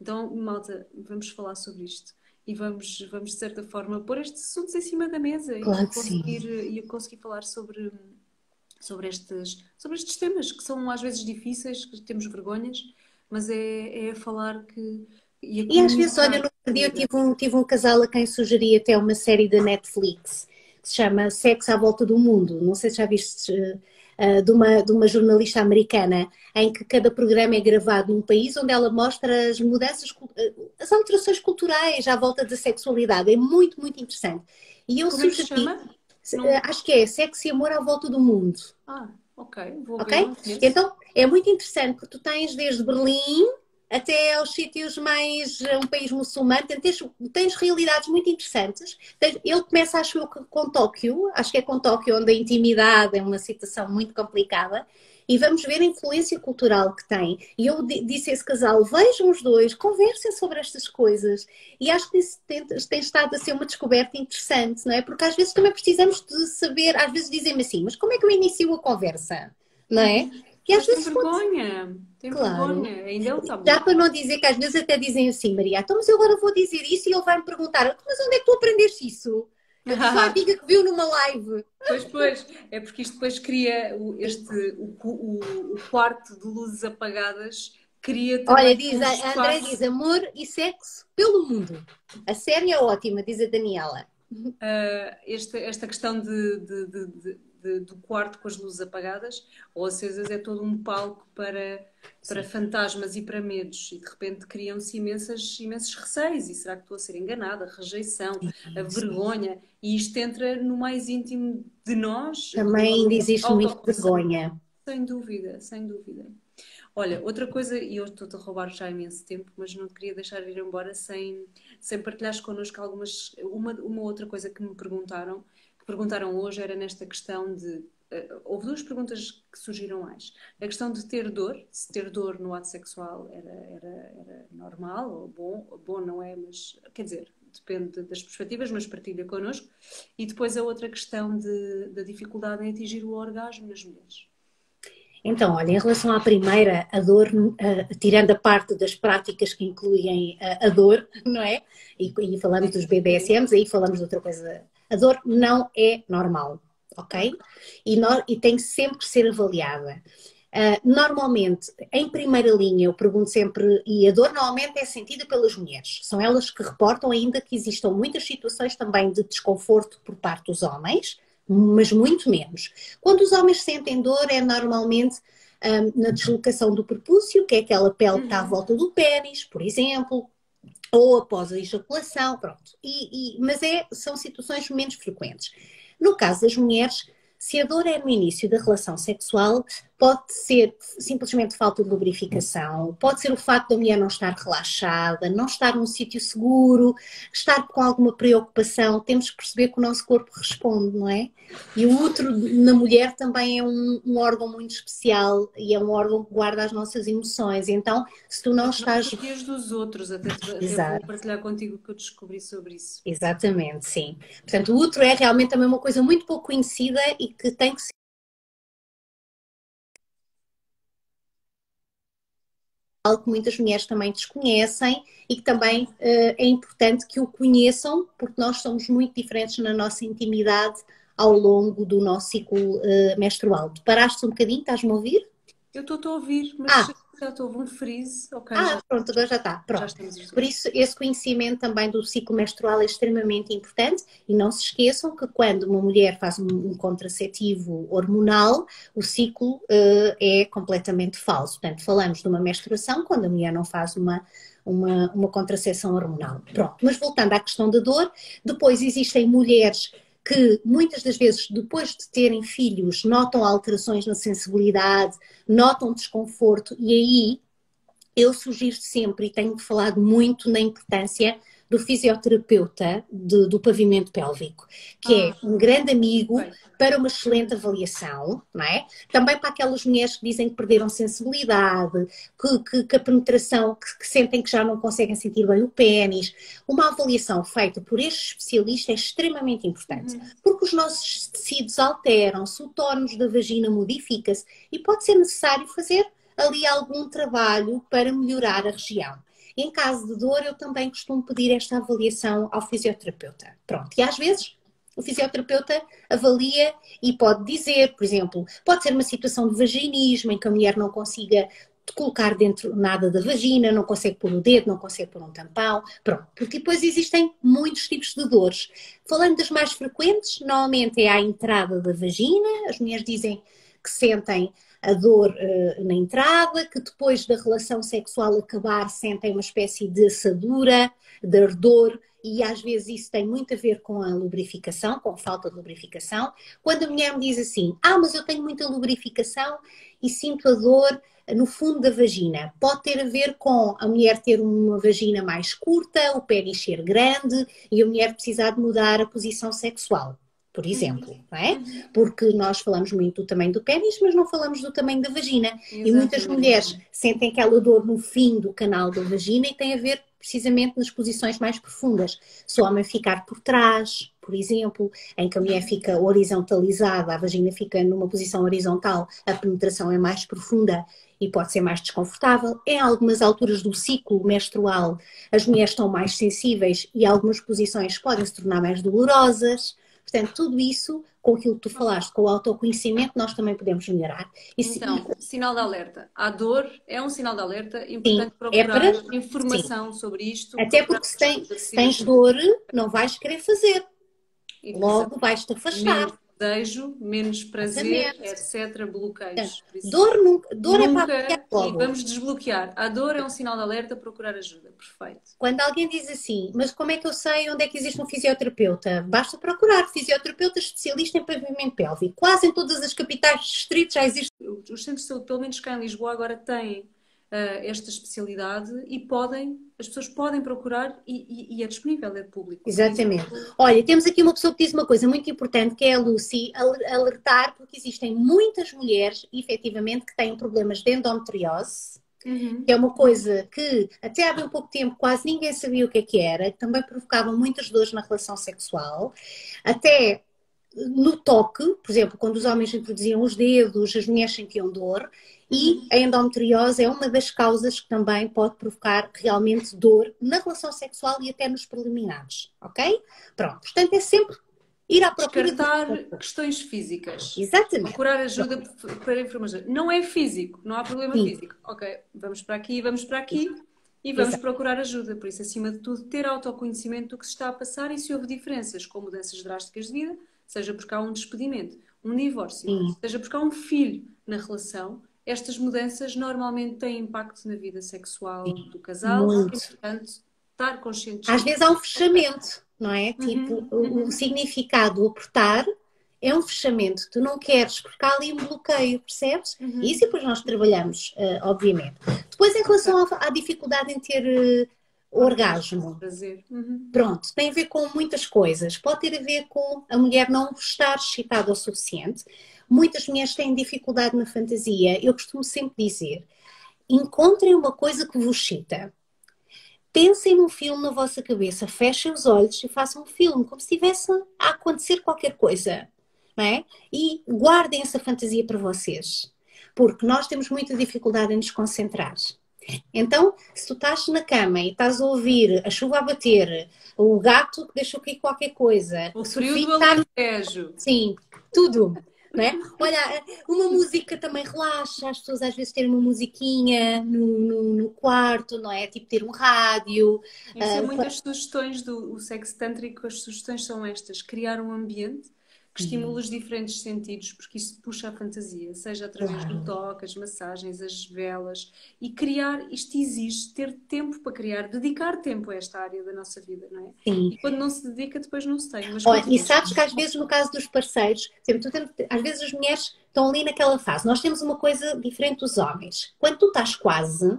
Então, malta, vamos falar sobre isto e vamos de certa forma pôr estes assuntos em cima da mesa e claro que sim. conseguir falar sobre estes temas que são às vezes difíceis, que temos vergonhas, mas é a falar e a E às vezes, olha, comunicar no outro que dia eu liga. tive um casal a quem sugeri até uma série da Netflix que se chama Sexo à Volta do Mundo. Não sei se já viste, de uma jornalista americana, em que cada programa é gravado num país onde ela mostra as mudanças, as alterações culturais à volta da sexualidade. É muito, muito interessante. E eu Como é que se sugeri, chama? Não... acho que é Sexo e Amor à Volta do Mundo. Ah, ok, vou ver, Ok? não conheço. Então é muito interessante porque tu tens desde Berlim até aos sítios mais um país muçulmano, tens realidades muito interessantes. Ele começa, acho eu, com Tóquio, acho que é com Tóquio, onde a intimidade é uma situação muito complicada, e vamos ver a influência cultural que tem. E eu disse a esse casal: vejam os dois, conversem sobre estas coisas. E acho que isso tem estado a ser uma descoberta interessante, não é? Porque às vezes também precisamos de saber, às vezes dizem-me assim, mas como é que eu inicio a conversa? Não é? E às Mas tem vezes pode, vergonha, tem claro. vergonha, ainda é o Já tabu. para não dizer que às vezes até dizem assim, Maria, então mas eu agora vou dizer isso e ele vai me perguntar, mas onde é que tu aprendeste isso? Eu disse, uma amiga que viu numa live. Pois, é porque isto depois cria o quarto de luzes apagadas, cria Olha, também diz, um a André diz espaço. amor e sexo pelo mundo. A série é ótima, diz a Daniela. Esta questão do quarto com as luzes apagadas, ou acesas, é todo um palco para Sim. fantasmas e para medos, e de repente criam-se imensos receios. E será que estou a ser enganada? A rejeição, a Sim. vergonha, e isto entra no mais íntimo de nós, Também ainda nosso existe muita autoconceito. vergonha. Sem dúvida, sem dúvida. Olha, outra coisa, e eu estou-te a roubar já imenso tempo, mas não te queria deixar ir embora sem partilhares connosco uma outra coisa que me perguntaram hoje, era nesta questão de. Houve duas perguntas que surgiram mais. A questão de ter dor, se ter dor no ato sexual era normal ou bom não é, mas quer dizer, depende das perspectivas, mas partilha connosco. E depois a outra questão da dificuldade em atingir o orgasmo nas mulheres. Então, olha, em relação à primeira, a dor, tirando a parte das práticas que incluem a dor, não é? E falamos dos BDSMs, aí falamos de outra coisa. A dor não é normal, ok? E tem sempre que ser avaliada. Normalmente, em primeira linha, eu pergunto sempre, e a dor normalmente é sentida pelas mulheres. São elas que reportam, ainda que existam muitas situações também de desconforto por parte dos homens, mas muito menos. Quando os homens sentem dor é normalmente na deslocação do prepúcio, que é aquela pele que está à volta do pênis, por exemplo, ou após a ejaculação, pronto. Mas são situações menos frequentes. No caso das mulheres, se a dor é no início da relação sexual, pode ser simplesmente falta de lubrificação, pode ser o facto da mulher não estar relaxada, não estar num sítio seguro, estar com alguma preocupação. Temos que perceber que o nosso corpo responde, não é? E o útero na mulher também é um órgão muito especial e é um órgão que guarda as nossas emoções. Então, se tu não estás... E as dos outros, até vou partilhar contigo o que eu descobri sobre isso. Exatamente, sim. Portanto, o útero é realmente também uma coisa muito pouco conhecida e que tem que ser algo que muitas mulheres também desconhecem e que também é importante que o conheçam, porque nós somos muito diferentes na nossa intimidade ao longo do nosso ciclo menstrual. Tu paraste um bocadinho, estás-me a ouvir? Eu estou a ouvir, mas já estou a ouvir um freeze. Okay, pronto, agora já está. Pronto. Por isso, esse conhecimento também do ciclo menstrual é extremamente importante e não se esqueçam que quando uma mulher faz um contraceptivo hormonal, o ciclo é completamente falso. Portanto, falamos de uma menstruação quando a mulher não faz uma contracepção hormonal. Pronto, mas voltando à questão da dor, depois existem mulheres que muitas das vezes, depois de terem filhos, notam alterações na sensibilidade, notam desconforto, e aí eu sugiro sempre, e tenho falado muito na importância do fisioterapeuta do pavimento pélvico, que é um grande amigo para uma excelente avaliação, não é? Também para aquelas mulheres que dizem que perderam sensibilidade, que a penetração, que sentem que já não conseguem sentir bem o pênis. Uma avaliação feita por este especialista é extremamente importante, porque os nossos tecidos alteram-se, o tónus da vagina modifica-se e pode ser necessário fazer ali algum trabalho para melhorar a região. Em caso de dor, eu também costumo pedir esta avaliação ao fisioterapeuta. Pronto, e às vezes o fisioterapeuta avalia e pode dizer, por exemplo, pode ser uma situação de vaginismo em que a mulher não consiga colocar dentro nada da vagina, não consegue pôr o dedo, não consegue pôr um tampão, pronto. Porque depois existem muitos tipos de dores. Falando das mais frequentes, normalmente é à entrada da vagina, as mulheres dizem que sentem a dor na entrada, que depois da relação sexual acabar sentem uma espécie de assadura, de ardor, e às vezes isso tem muito a ver com a lubrificação, com a falta de lubrificação. Quando a mulher me diz assim, mas eu tenho muita lubrificação e sinto a dor no fundo da vagina, pode ter a ver com a mulher ter uma vagina mais curta, o pênis ser grande e a mulher precisar de mudar a posição sexual, por exemplo, não é? Porque nós falamos muito do tamanho do pênis, mas não falamos do tamanho da vagina. Exatamente. E muitas mulheres sentem aquela dor no fim do canal da vagina e tem a ver precisamente nas posições mais profundas. Se o homem ficar por trás, por exemplo, em que a mulher fica horizontalizada, a vagina fica numa posição horizontal, a penetração é mais profunda e pode ser mais desconfortável. Em algumas alturas do ciclo menstrual, as mulheres estão mais sensíveis e algumas posições podem se tornar mais dolorosas. Portanto, tudo isso, com aquilo que tu falaste, com o autoconhecimento, nós também podemos melhorar. Então, sinal de alerta. A dor é um sinal de alerta, importante procurar informação sobre isto. Até porque se tens dor, não vais querer fazer. Logo vais-te afastar. Menos desejo, menos prazer, etc. Bloqueios. Dor é para logo. E vamos desbloquear. A dor é um sinal de alerta, procurar ajuda. Perfeito. Quando alguém diz assim, mas como é que eu sei onde é que existe um fisioterapeuta? Basta procurar fisioterapeuta especialista em pavimento pélvico. Quase em todas as capitais distritos já existe. Os centros de saúde, pelo menos cá em Lisboa, agora têm esta especialidade e as pessoas podem procurar e é disponível, é público. Exatamente. Olha, temos aqui uma pessoa que diz uma coisa muito importante, que é a Lucy, alertar, porque existem muitas mulheres, efetivamente, que têm problemas de endometriose, que é uma coisa que até há bem pouco tempo quase ninguém sabia o que era, que também provocava muitas dores na relação sexual, até no toque, por exemplo, quando os homens introduziam os dedos, as mulheres sentiam dor, e a endometriose é uma das causas que também pode provocar realmente dor na relação sexual e até nos preliminares, ok? Pronto, portanto é sempre ir à procura Descartar questões físicas. Exatamente. Procurar ajuda para informação. Não é físico, não há problema Sim. físico. Ok, vamos para aqui, vamos para aqui e vamos Exato. procurar ajuda. Por isso, acima de tudo, ter autoconhecimento do que se está a passar e se houve diferenças com mudanças drásticas de vida, seja porque há um despedimento, um divórcio, Sim. seja porque há um filho na relação, estas mudanças normalmente têm impacto na vida sexual do casal. Muito. E, portanto, estar consciente. Às vezes há um fechamento, não é? Tipo, o significado do apertar é um fechamento. Tu não queres, porque há ali um bloqueio, percebes? Isso depois nós trabalhamos, obviamente. Depois, em relação à dificuldade em ter orgasmo, Prazer. pronto, tem a ver com muitas coisas. Pode ter a ver com a mulher não estar excitada o suficiente. Muitas mulheres têm dificuldade na fantasia. Eu costumo sempre dizer, encontrem uma coisa que vos excita. Pensem num filme na vossa cabeça, fechem os olhos e façam um filme, como se estivesse a acontecer qualquer coisa, não é? E guardem essa fantasia para vocês, porque nós temos muita dificuldade em nos concentrar. Então, se tu estás na cama e estás a ouvir a chuva a bater, o gato que deixou cair qualquer coisa, o frio do Alentejo. Sim, tudo. Não é? Olha, uma música também relaxa, as pessoas às vezes terem uma musiquinha no quarto, não é? Tipo ter um rádio. Isso é muitas sugestões do sexo tântrico, as sugestões são estas: criar um ambiente que estimula os diferentes sentidos, porque isso puxa a fantasia, seja através do toque, as massagens, as velas, e criar, isto exige ter tempo para criar, dedicar tempo a esta área da nossa vida, não é? Sim. E quando não se dedica, depois não se tem. Mas olha, e sabes que às vezes no caso dos parceiros, às vezes as mulheres estão ali naquela fase, nós temos uma coisa diferente dos homens. Quando tu estás quase,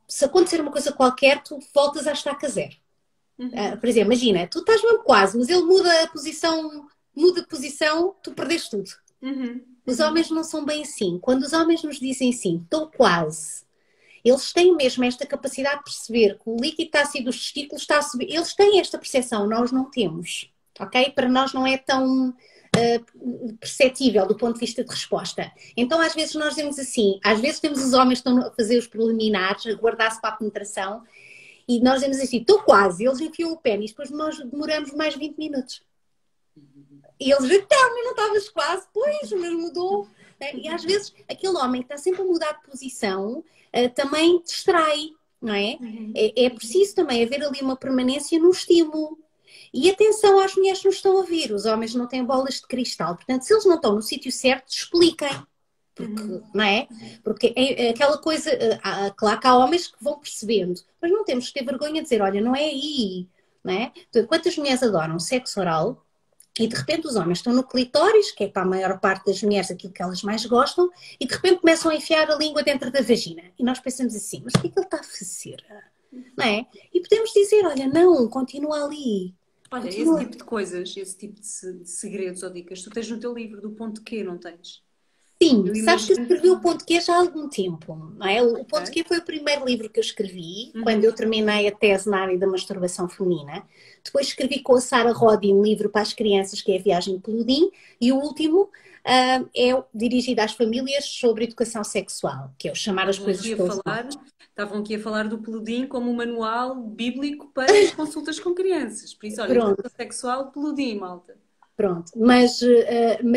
se acontecer uma coisa qualquer, tu voltas à estaca zero. Por exemplo, imagina, tu estás mesmo quase, mas ele muda de posição, tu perdeste tudo. Os homens não são bem assim. Quando os homens nos dizem assim, estou quase, eles têm mesmo esta capacidade de perceber que o líquido está a sair dos testículos, está a subir. Eles têm esta percepção, nós não temos. Ok? Para nós não é tão perceptível do ponto de vista de resposta. Então, às vezes nós dizemos assim, às vezes temos os homens que estão a fazer os preliminares, a guardar-se para a penetração, e nós dizemos assim, estou quase, eles enfiam o pênis, depois nós demoramos mais 20 minutos. E eles, então, mas não estavas quase? Pois, mas mudou. E às vezes aquele homem que está sempre a mudar de posição também distrai, não é? É preciso também haver ali uma permanência no estímulo. E atenção às mulheres que nos estão a ouvir, os homens não têm bolas de cristal, portanto, se eles não estão no sítio certo, expliquem. Porque, não é? Porque é aquela coisa, claro que há homens que vão percebendo, mas não temos que ter vergonha de dizer, olha, não é aí, não é? Portanto, quantas mulheres adoram sexo oral e de repente os homens estão no clitóris, que é para a maior parte das mulheres aquilo que elas mais gostam, e de repente começam a enfiar a língua dentro da vagina. E nós pensamos assim, mas o que é que ele está a fazer? Não é? E podemos dizer, olha, não, continua ali. Olha, esse tipo de coisas, esse tipo de segredos ou dicas, tu tens no teu livro do ponto Q, não tens? Sim, sabes que eu escrevi o Ponto Q já há algum tempo, não é? O Ponto Q foi o primeiro livro que eu escrevi, quando eu terminei a tese na área da masturbação feminina. Depois escrevi com a Sara Rodin um livro para as crianças, que é A Viagem pelo Din, e o último é dirigido às famílias sobre educação sexual, que é o chamar as coisas pelos nomes. Estavam aqui a falar do Peludim como um manual bíblico para as consultas com crianças. Por isso, olha, educação sexual, Peludim, malta. Pronto, mas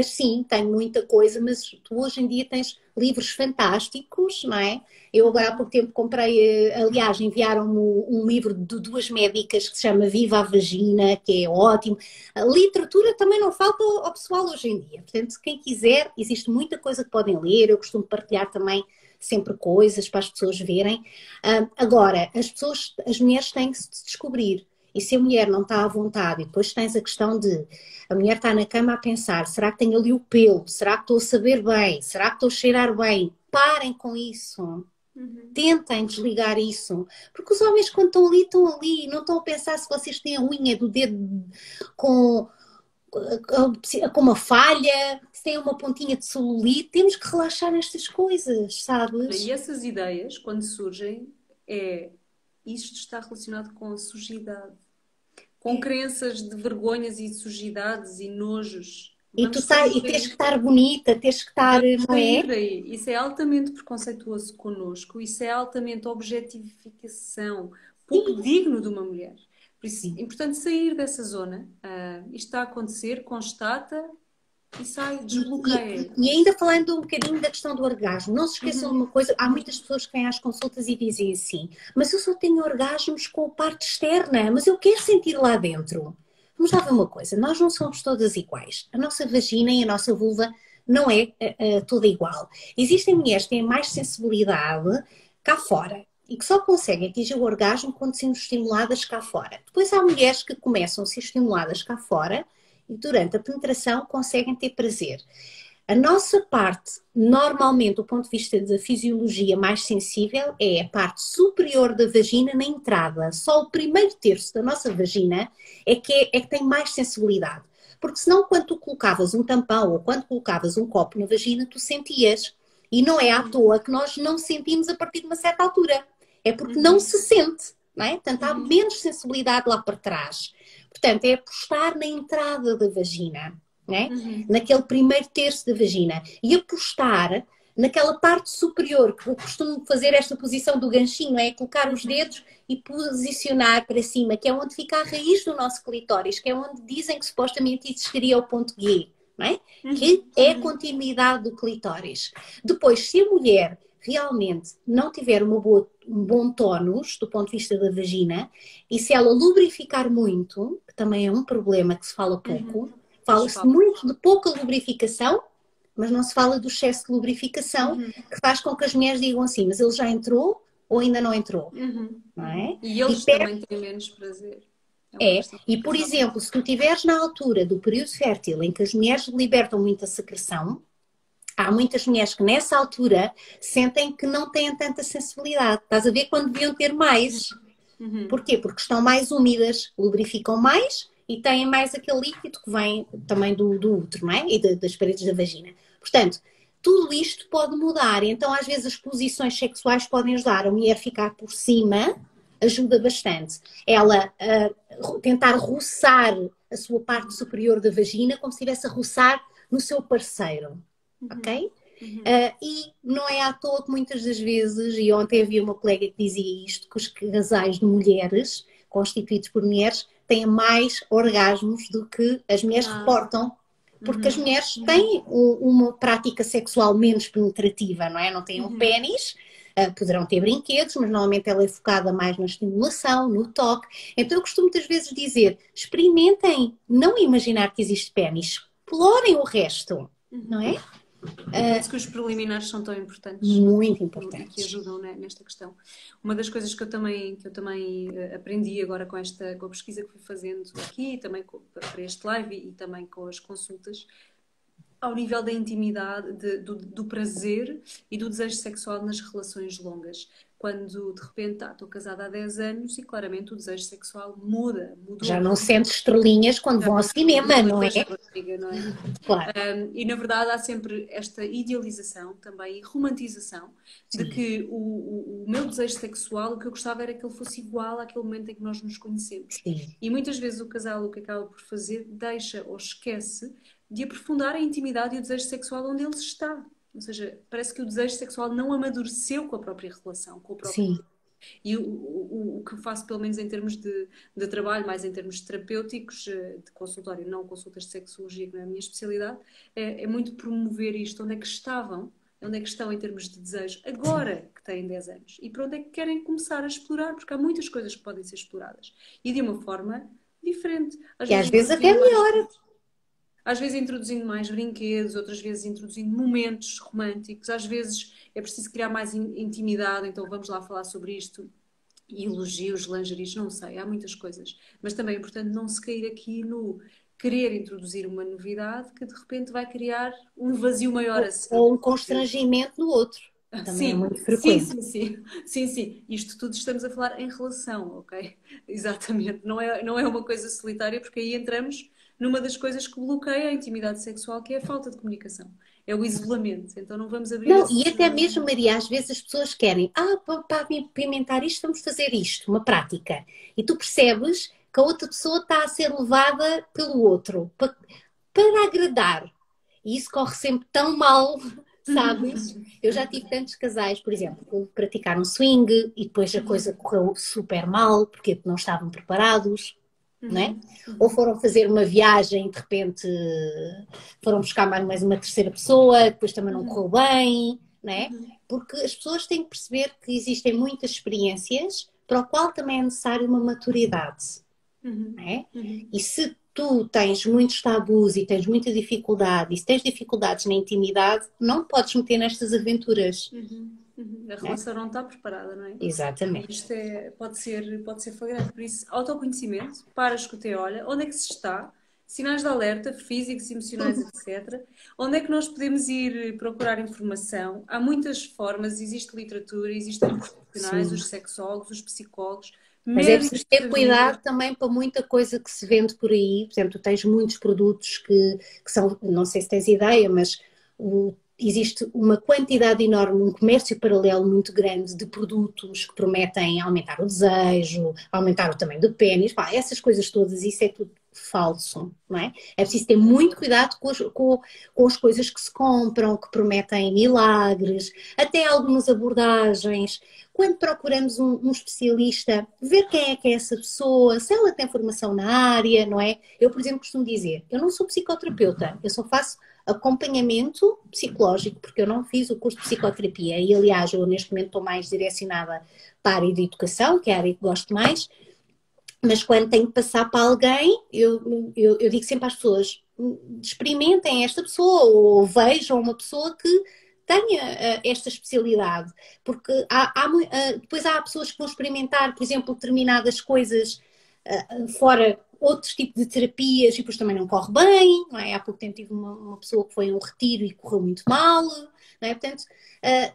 sim, tem muita coisa, mas tu hoje em dia tens livros fantásticos, não é? Eu agora há pouco tempo comprei, aliás, enviaram-me um livro de duas médicas que se chama Viva a Vagina, que é ótimo. A literatura também não falta ao pessoal hoje em dia, portanto, quem quiser, existe muita coisa que podem ler, eu costumo partilhar também sempre coisas para as pessoas verem. Agora, as mulheres têm que se descobrir. E se a mulher não está à vontade, e depois tens a questão de a mulher está na cama a pensar, será que tenho ali o pelo? Será que estou a saber bem? Será que estou a cheirar bem? Parem com isso. Tentem desligar isso. Porque os homens quando estão ali, não estão a pensar se vocês têm a unha do dedo com com uma falha, se tem uma pontinha de celulite, temos que relaxar nestas coisas, sabes? E essas ideias, quando surgem, isto está relacionado com a sujidade, com crenças de vergonhas e sujidades e nojos. Vamos sair E tens daí. que estar bonita, tens que estar, Vamos não sair é? daí. Isso é altamente preconceituoso connosco, isso é altamente objetificação, pouco Sim, digno de uma mulher. Por isso, é sim. importante sair dessa zona. Isto está a acontecer, constata e sai, desbloqueia. E ainda falando um bocadinho da questão do orgasmo, não se esqueçam de Uhum, uma coisa, há muitas pessoas que vêm às consultas e dizem assim, mas eu só tenho orgasmos com a parte externa, mas eu quero sentir lá dentro. Vamos lá ver uma coisa, nós não somos todas iguais. A nossa vagina e a nossa vulva não é toda igual. Existem mulheres que têm mais sensibilidade cá fora e que só conseguem atingir o orgasmo quando sendo estimuladas cá fora. Depois há mulheres que começam a ser estimuladas cá fora e durante a penetração conseguem ter prazer. A nossa parte, normalmente, do ponto de vista da fisiologia mais sensível, é a parte superior da vagina na entrada. Só o primeiro terço da nossa vagina é que tem mais sensibilidade. Porque senão, quando tu colocavas um tampão ou quando colocavas um copo na vagina, tu sentias. E não é à toa que nós não sentimos a partir de uma certa altura. É porque não uhum, se sente, não é? Portanto, há uhum, menos sensibilidade lá para trás. Portanto, é apostar na entrada da vagina, né? uhum. Naquele primeiro terço da vagina. E apostar naquela parte superior, que eu costumo fazer esta posição do ganchinho, é colocar os dedos e posicionar para cima, que é onde fica a raiz do nosso clitóris, que é onde dizem que supostamente existiria o ponto G, não é? Que Uhum, é a uhum, continuidade do clitóris. Depois, se a mulher realmente não tiver um bom tónus do ponto de vista da vagina, e se ela lubrificar muito, que também é um problema que se fala uhum. pouco, Pois fala-se fala. muito de pouca lubrificação, mas não se fala do excesso de lubrificação, Uhum, que faz com que as mulheres digam assim, mas ele já entrou ou ainda não entrou, uhum, não uhum. é? E E eles também têm menos prazer. É uma é, questão e de por casal. exemplo, se tu estiveres na altura do período fértil em que as mulheres libertam muita secreção, há muitas mulheres que nessa altura sentem que não têm tanta sensibilidade. Estás a ver quando deviam ter mais. Uhum, Porquê? Porque estão mais úmidas, lubrificam mais e têm mais aquele líquido que vem também do útero, não é? E das paredes da vagina. Portanto, tudo isto pode mudar. Então, às vezes, as posições sexuais podem ajudar a mulher a ficar por cima, ajuda bastante. Ela tentar roçar a sua parte superior da vagina como se estivesse a roçar no seu parceiro, uhum, ok? uhum. E não é à toa que muitas das vezes, e ontem havia uma colega que dizia isto, que os casais de mulheres, constituídos por mulheres, têm mais orgasmos do que as mulheres Ah, reportam, porque as uhum, mulheres uhum, têm uma prática sexual menos penetrativa, não é? Não têm um uhum. pênis, poderão ter brinquedos, mas normalmente ela é focada mais na estimulação, no toque. Então eu costumo muitas vezes dizer, experimentem não imaginar que existe pênis, explorem o resto, não é? É por isso que os preliminares são tão importantes Muito e que importantes. ajudam, né, nesta questão. Uma das coisas que eu também aprendi agora com a pesquisa que fui fazendo aqui, também para este live e também com as consultas, ao nível da intimidade, do prazer e do desejo sexual nas relações longas. Quando de repente estou casada há 10 anos e claramente o desejo sexual Já mudou. não sentes estrelinhas quando Já vão ao não estou cinema, uma não é? coisa com a barriga, não é? Claro. E na verdade há sempre esta idealização também e romantização de Sim, que o meu desejo sexual, o que eu gostava era que ele fosse igual àquele momento em que nós nos conhecemos. sim, E muitas vezes o casal o que acaba por fazer deixa ou esquece de aprofundar a intimidade e o desejo sexual onde ele está. Ou seja, parece que o desejo sexual não amadureceu com a própria relação, com o próprio. sim. E o que faço, pelo menos em termos de trabalho, mais em termos terapêuticos, de consultório, não consultas de sexologia, que não é a minha especialidade, é muito promover isto. Onde é que estavam? Onde é que estão em termos de desejo? Agora que têm 10 anos. E para onde é que querem começar a explorar? Porque há muitas coisas que podem ser exploradas. E de uma forma diferente. Às E vezes às vezes até introduzindo mais melhor. às vezes introduzindo mais brinquedos, outras vezes introduzindo momentos românticos, às vezes é preciso criar mais intimidade, então vamos lá falar sobre isto. E elogios, lingeries, não sei, há muitas coisas. Mas também é importante não se cair aqui no querer introduzir uma novidade que de repente vai criar um vazio maior a seguir. Ou um constrangimento no outro. Também é Sim, muito sim, frequente. sim, sim, sim, sim. Isto tudo estamos a falar em relação, ok? Exatamente. Não é uma coisa solitária, porque aí entramos numa das coisas que bloqueia a intimidade sexual, que é a falta de comunicação. É o isolamento. Então não vamos abrir Não, esse... e até mesmo, Maria, às vezes as pessoas querem, para pimentar isto, vamos fazer isto, uma prática. E tu percebes que a outra pessoa está a ser levada pelo outro, para agradar. E isso corre sempre tão mal, sabes? Eu já tive tantos casais, por exemplo, que praticaram swing e depois a coisa correu super mal, porque não estavam preparados. Não é? Ou foram fazer uma viagem e de repente foram buscar mais uma terceira pessoa, depois também não correu bem, não é? Porque as pessoas têm que perceber que existem muitas experiências para o qual também é necessária uma maturidade, não é? E se tu tens muitos tabus e tens muita dificuldade, e se tens dificuldades na intimidade, não podes meter nestas aventuras. A relação não está preparada, não é? Exatamente. Isto pode ser flagrante. Por isso, autoconhecimento, para, escuta e olha, onde é que se está? Sinais de alerta, físicos, emocionais, etc. Onde é que nós podemos ir procurar informação? Há muitas formas, existe literatura, existem os profissionais, os sexólogos, os psicólogos, mas é preciso médicos de ter família. cuidado também para muita coisa que se vende por aí. Por exemplo, tu tens muitos produtos que são, não sei se tens ideia, mas existe uma quantidade enorme, um comércio paralelo muito grande de produtos que prometem aumentar o desejo, aumentar o tamanho do pênis, essas coisas todas, isso é tudo falso, não é? É preciso ter muito cuidado com as coisas que se compram, que prometem milagres, até algumas abordagens. Quando procuramos um especialista, ver quem é essa pessoa, se ela tem formação na área, não é? Eu, por exemplo, costumo dizer, eu não sou psicoterapeuta, eu só faço acompanhamento psicológico, porque eu não fiz o curso de psicoterapia e, aliás, eu neste momento estou mais direcionada para a área de educação, que é a área que gosto mais, mas quando tenho que passar para alguém, eu digo sempre às pessoas, experimentem esta pessoa ou vejam uma pessoa que tenha esta especialidade, porque depois há pessoas que vão experimentar, por exemplo, determinadas coisas fora outros tipos de terapias e depois também não corre bem, não é? Há pouco tempo tive uma pessoa que foi a um retiro e correu muito mal, não é? Portanto,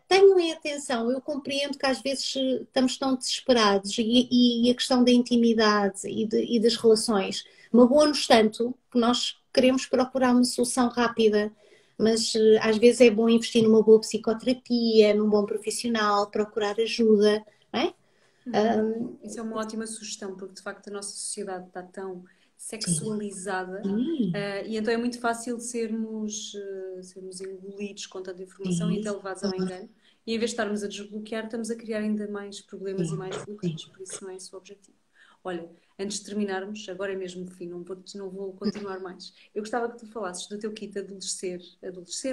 tenham em atenção, eu compreendo que às vezes estamos tão desesperados e a questão da intimidade e das relações magoa-nos tanto que nós queremos procurar uma solução rápida, mas às vezes é bom investir numa boa psicoterapia, num bom profissional, procurar ajuda, não é? Isso é uma ótima sugestão, porque de facto a nossa sociedade está tão sexualizada e então é muito fácil sermos engolidos com tanta informação e até levados ao engano. E em vez de estarmos a desbloquear, estamos a criar ainda mais problemas e mais bloqueios, por isso não é esse o objetivo. Olha, antes de terminarmos, agora é mesmo o fim, não vou continuar mais. Eu gostava que tu falasses do teu kit Adolescer,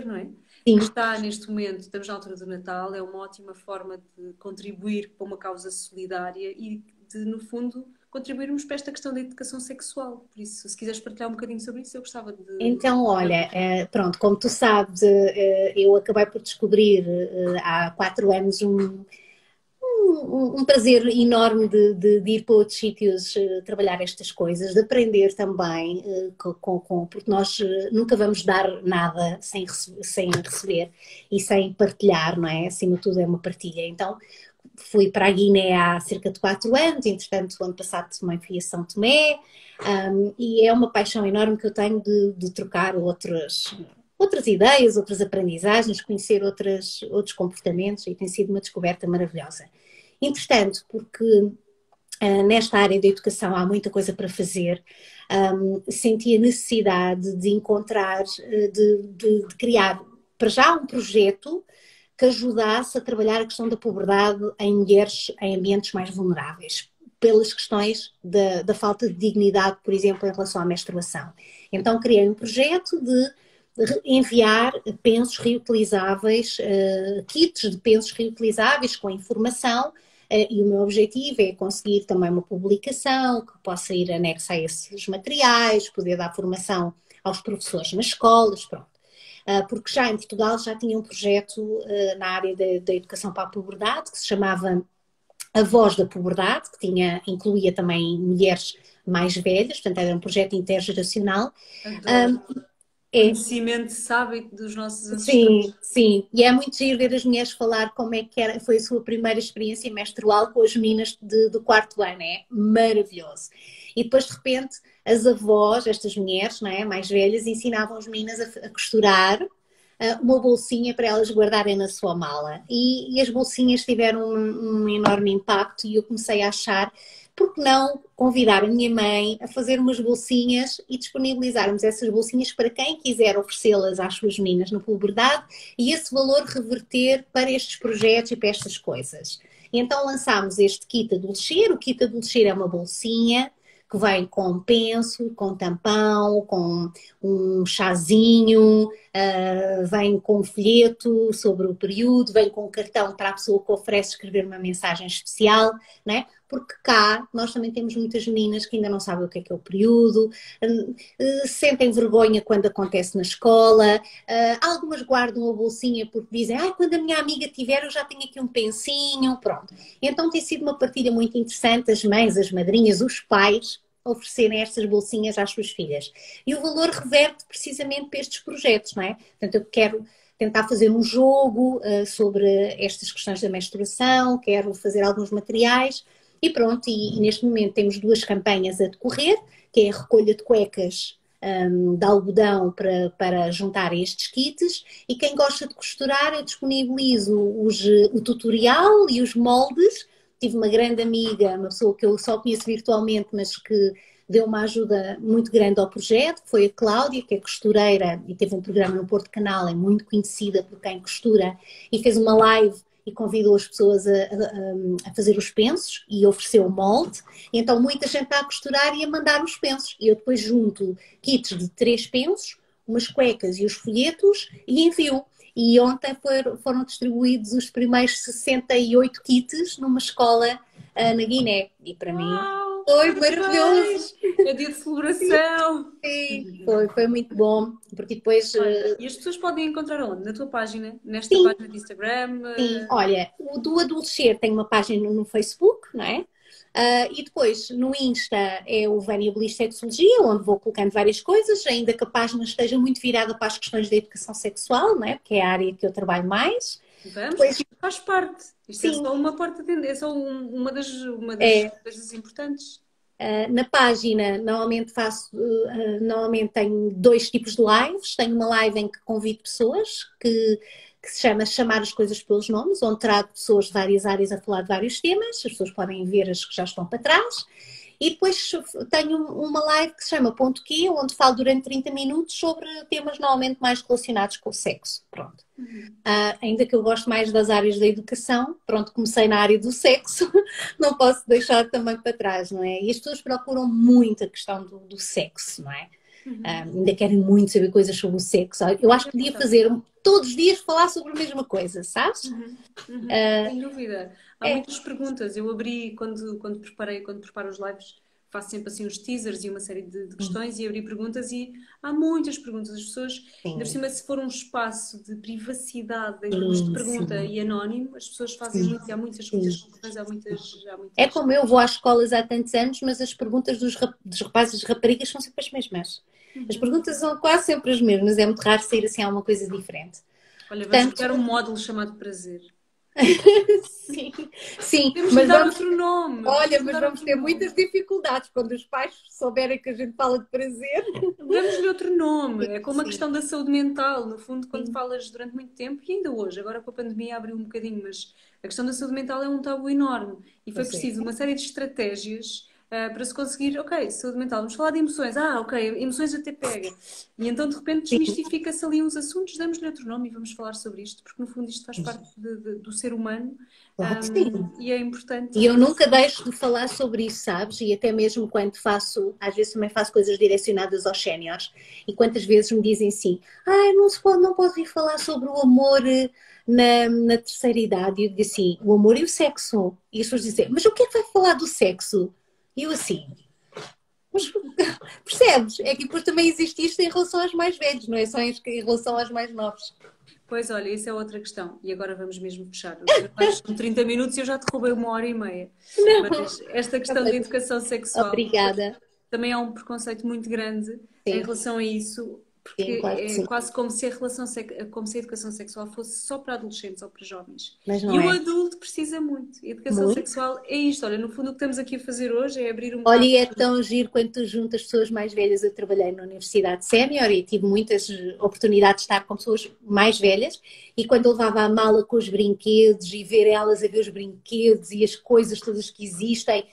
não é? Sim. Que está neste momento, estamos na altura do Natal, é uma ótima forma de contribuir para uma causa solidária e de, no fundo, contribuirmos para esta questão da educação sexual. Por isso, se quiseres partilhar um bocadinho sobre isso, eu gostava de... Então, olha, pronto, como tu sabes, eu acabei por descobrir há 4 anos um prazer enorme de ir para outros sítios trabalhar estas coisas, de aprender também, porque nós nunca vamos dar nada sem receber e sem partilhar, não é? Acima de tudo é uma partilha. Então, fui para a Guiné há cerca de 4 anos, entretanto, o ano passado também fui a São Tomé, e é uma paixão enorme que eu tenho de trocar outras ideias, outras aprendizagens, conhecer outros comportamentos, e tem sido uma descoberta maravilhosa. Entretanto, porque nesta área da educação há muita coisa para fazer, senti a necessidade de encontrar, de criar para já um projeto que ajudasse a trabalhar a questão da poberdade em mulheres em ambientes mais vulneráveis, pelas questões da falta de dignidade, por exemplo, em relação à menstruação. Então criei um projeto de enviar pensos reutilizáveis, kits de pensos reutilizáveis com informação, e o meu objetivo é conseguir também uma publicação que possa ir anexa a esses materiais, poder dar formação aos professores nas escolas, pronto. Porque já em Portugal já tinha um projeto na área da educação para a puberdade, que se chamava A Voz da Puberdade, que incluía também mulheres mais velhas, portanto era um projeto intergeracional. É. conhecimento, sabe, dos nossos ancestrais. Sim, sim. E é muito giro ver as mulheres falar como é que era, foi a sua primeira experiência menstrual com as meninas do quarto ano. É maravilhoso. E depois, de repente, as avós, estas mulheres, não é, mais velhas, ensinavam as meninas a costurar uma bolsinha para elas guardarem na sua mala. E as bolsinhas tiveram um enorme impacto e eu comecei a achar, por que não convidar a minha mãe a fazer umas bolsinhas e disponibilizarmos essas bolsinhas para quem quiser oferecê-las às suas meninas na puberdade e esse valor reverter para estes projetos e para estas coisas. E então lançámos este kit adolescer. O kit adolescer é uma bolsinha que vem com penso, com tampão, com um chazinho, vem com um folheto sobre o período, vem com um cartão para a pessoa que oferece escrever uma mensagem especial, né? Porque cá nós também temos muitas meninas que ainda não sabem o que é o período, sentem vergonha quando acontece na escola, algumas guardam a bolsinha porque dizem, quando a minha amiga tiver eu já tenho aqui um pensinho, pronto. Então tem sido uma partilha muito interessante, as mães, as madrinhas, os pais oferecerem estas bolsinhas às suas filhas. E o valor reverte precisamente para estes projetos, não é? Portanto, eu quero tentar fazer um jogo sobre estas questões da menstruação, quero fazer alguns materiais e pronto, e neste momento temos 2 campanhas a decorrer, que é a recolha de cuecas de algodão para juntar estes kits, e quem gosta de costurar eu disponibilizo o tutorial e os moldes. Tive uma grande amiga, uma pessoa que eu só conheço virtualmente, mas que deu uma ajuda muito grande ao projeto, que foi a Cláudia, que é costureira e teve um programa no Porto Canal, é muito conhecida por quem costura, e fez uma live e convidou as pessoas a fazer os pensos e ofereceu o molde. E então muita gente está a costurar e a mandar os pensos. E eu depois junto kits de 3 pensos, umas cuecas e os folhetos e envio. E ontem foram distribuídos os primeiros 68 kits numa escola na Guiné. E para mim foi maravilhoso. É dia de celebração. Sim, foi muito bom. Porque depois. Olha, e as pessoas podem encontrar onde? Na tua página? Nesta Sim, página de Instagram? sim. Olha, o do Adolescer tem uma página no Facebook, não é? E depois no Insta é o Variabilis Sexologia, onde vou colocando várias coisas, ainda que a página esteja muito virada para as questões da educação sexual, não é? Porque é a área que eu trabalho mais. Vamos, Depois, isto faz parte. Isto sim, é só uma porta de é só uma das é. coisas importantes. Na página, normalmente tenho 2 tipos de lives. Tenho uma live em que convido pessoas que se chama Chamar as Coisas pelos Nomes, onde trago pessoas de várias áreas a falar de vários temas. As pessoas podem ver as que já estão para trás. E depois tenho uma live que se chama Ponto Q, onde falo durante 30 minutos sobre temas normalmente mais relacionados com o sexo. Pronto. Ainda que eu gosto mais das áreas da educação, pronto, comecei na área do sexo, não posso deixar também para trás, não é? E as pessoas procuram muito a questão do sexo, não é? Ainda querem muito saber coisas sobre o sexo. Eu acho que podia fazer todos os dias falar sobre a mesma coisa, sabes? Sem dúvida. Há muitas perguntas. Eu abri, quando preparo os lives, faço sempre assim uns teasers e uma série de questões e abri perguntas e há muitas perguntas. As pessoas, ainda por cima, se for um espaço de privacidade em termos de pergunta e anónimo, as pessoas fazem muito, e há muitas conclusões, há muitas. É como eu vou às escolas há tantos anos, mas as perguntas dos rapazes e das raparigas são sempre as mesmas. As perguntas são quase sempre as mesmas, é muito raro sair assim alguma coisa diferente. Olha, vamos criar um módulo chamado prazer. Sim, Temos mas que dar vamos, outro nome. olha, mas vamos ter muitas dificuldades quando os pais souberem que a gente fala de prazer. Damos-lhe outro nome. É como a Sim. questão da saúde mental. No fundo, quando falas durante muito tempo, e ainda hoje, agora com a pandemia abriu um bocadinho, mas a questão da saúde mental é um tabu enorme. E foi preciso uma série de estratégias para se conseguir, ok, saúde mental, vamos falar de emoções. Ok, emoções até pega. E então, de repente, desmistifica-se ali uns assuntos, damos-lhe outro nome e vamos falar sobre isto, porque no fundo isto faz parte do ser humano. Claro que sim. E é importante. E eu nunca deixo de falar sobre isso, sabes? E até mesmo quando faço, às vezes também faço coisas direcionadas aos séniores, e quantas vezes me dizem assim, não pode vir falar sobre o amor na terceira idade. E eu digo assim, o amor e o sexo. E as pessoas dizem, mas o que é que vai falar do sexo? E eu assim, mas percebes? É que depois também existe isto em relação aos mais velhos, não é só em relação aos mais novos. Pois olha, isso é outra questão. E agora vamos mesmo fechar. São 30 minutos e eu já te roubei 1h30. Mas esta questão da educação sexual. Obrigada. Também há um preconceito muito grande em relação a isso. Porque Sim, claro que é sim. quase como se como se a educação sexual fosse só para adolescentes ou para jovens. Mas não E o é. adulto precisa muito. A educação Muito. sexual é isto. Olha, no fundo o que estamos aqui a fazer hoje é abrir um Olha, bocado. e é tão giro quando tu juntas pessoas mais velhas. Eu trabalhei na Universidade Sénior e tive muitas oportunidades de estar com pessoas mais velhas. E quando eu levava a mala com os brinquedos e ver elas a ver os brinquedos e as coisas todas que existem,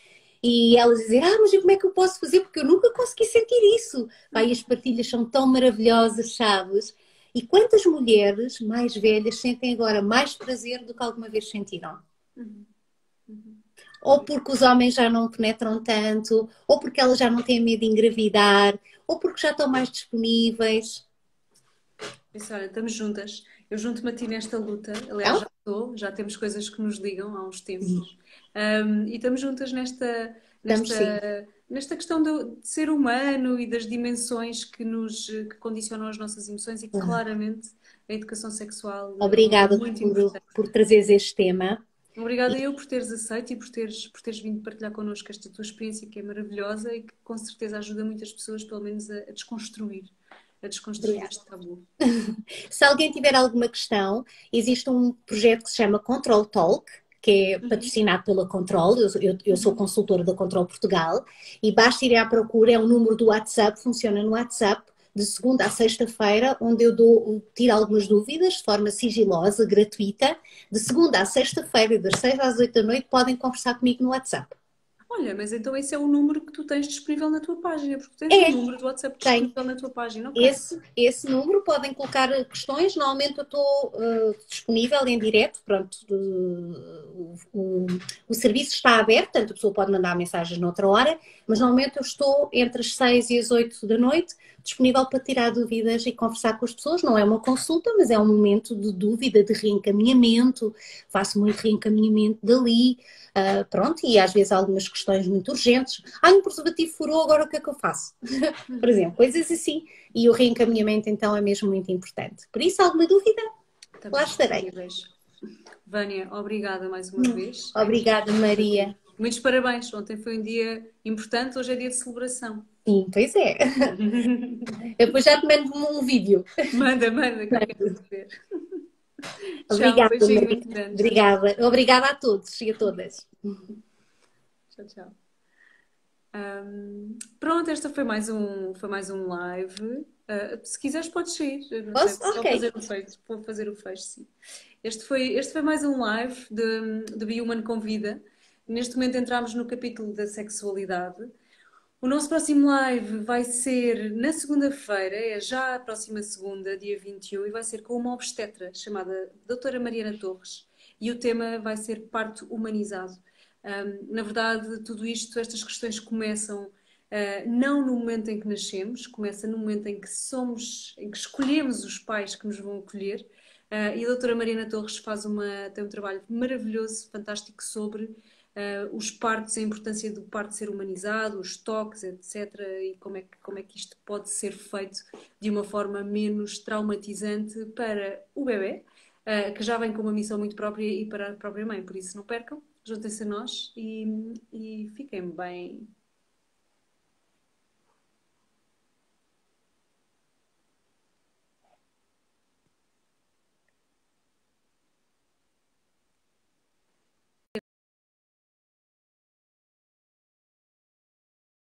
e elas dizer, mas como é que eu posso fazer? Porque eu nunca consegui sentir isso. Pá, e as partilhas são tão maravilhosas, sabes? E quantas mulheres mais velhas sentem agora mais prazer do que alguma vez sentiram? Uhum, uhum. Ou porque os homens já não penetram tanto, ou porque elas já não têm medo de engravidar, ou porque já estão mais disponíveis. Isso, olha, estamos juntas. Eu junto-me a ti nesta luta. Aliás, Então, já estou, já temos coisas que nos ligam há uns tempos. E estamos juntas estamos sim. nesta questão de ser humano e das dimensões que condicionam as nossas emoções e que claramente a educação sexual é Obrigada muito importante. por trazeres este tema. Obrigada eu por teres aceito e por teres vindo partilhar connosco esta tua experiência que é maravilhosa e que com certeza ajuda muitas pessoas, pelo menos, a desconstruir Obrigada. este tabu. Se alguém tiver alguma questão, existe um projeto que se chama Control Talk, que é Uhum, patrocinado pela Control. Eu sou uhum. consultora da Control Portugal e basta ir à procura, é um número do WhatsApp, funciona no WhatsApp, de segunda a sexta-feira, onde eu tiro algumas dúvidas de forma sigilosa, gratuita. De segunda a sexta-feira, das 6 às 8 da noite, podem conversar comigo no WhatsApp. Olha, mas então esse é o número que tu tens disponível na tua página, porque tu tens um É, número do WhatsApp tem. disponível na tua página, ok? Esse número podem colocar questões. Normalmente eu estou disponível em direto. Pronto, o serviço está aberto, portanto a pessoa pode mandar mensagens noutra hora, mas normalmente eu estou entre as 6 e as 8 da noite disponível para tirar dúvidas e conversar com as pessoas. Não é uma consulta, mas é um momento de dúvida, de reencaminhamento. Faço muito reencaminhamento dali. Pronto, e às vezes há algumas questões muito urgentes. Um preservativo furou, agora o que é que eu faço? Por exemplo, coisas assim. E o reencaminhamento então é mesmo muito importante. Por isso, alguma dúvida? Estamos Lá estarei. disponíveis. Vânia, obrigada mais uma vez. Obrigada, Maria. Muitos parabéns. Ontem foi um dia importante, hoje é dia de celebração. Sim, pois é. Eu depois já te mando um vídeo. Manda, manda, que eu quero ver. Tchau, um Obrigada, beijinho Maria. muito grande. Tchau, tchau. Obrigada. Obrigada a todos e a todas. Tchau, tchau. Pronto, foi mais um live. Se quiseres, podes sair. Eu não sei, Posso? vou só Ok. fazer o fecho. Vou fazer o fecho, sim. Este foi mais um live de Be Human Convida. Neste momento entramos no capítulo da sexualidade. O nosso próximo live vai ser na segunda-feira, é já a próxima segunda, dia 21, e vai ser com uma obstetra chamada Doutora Mariana Torres. E o tema vai ser parto humanizado. Na verdade, tudo isto, estas questões começam não no momento em que nascemos, começa no momento em que em que escolhemos os pais que nos vão acolher. E a doutora Mariana Torres tem um trabalho maravilhoso, fantástico sobre os partos, a importância do parto ser humanizado, os toques, etc. E como é que isto pode ser feito de uma forma menos traumatizante para o bebê, que já vem com uma missão muito própria e para a própria mãe. Por isso, não percam, juntem-se a nós e fiquem bem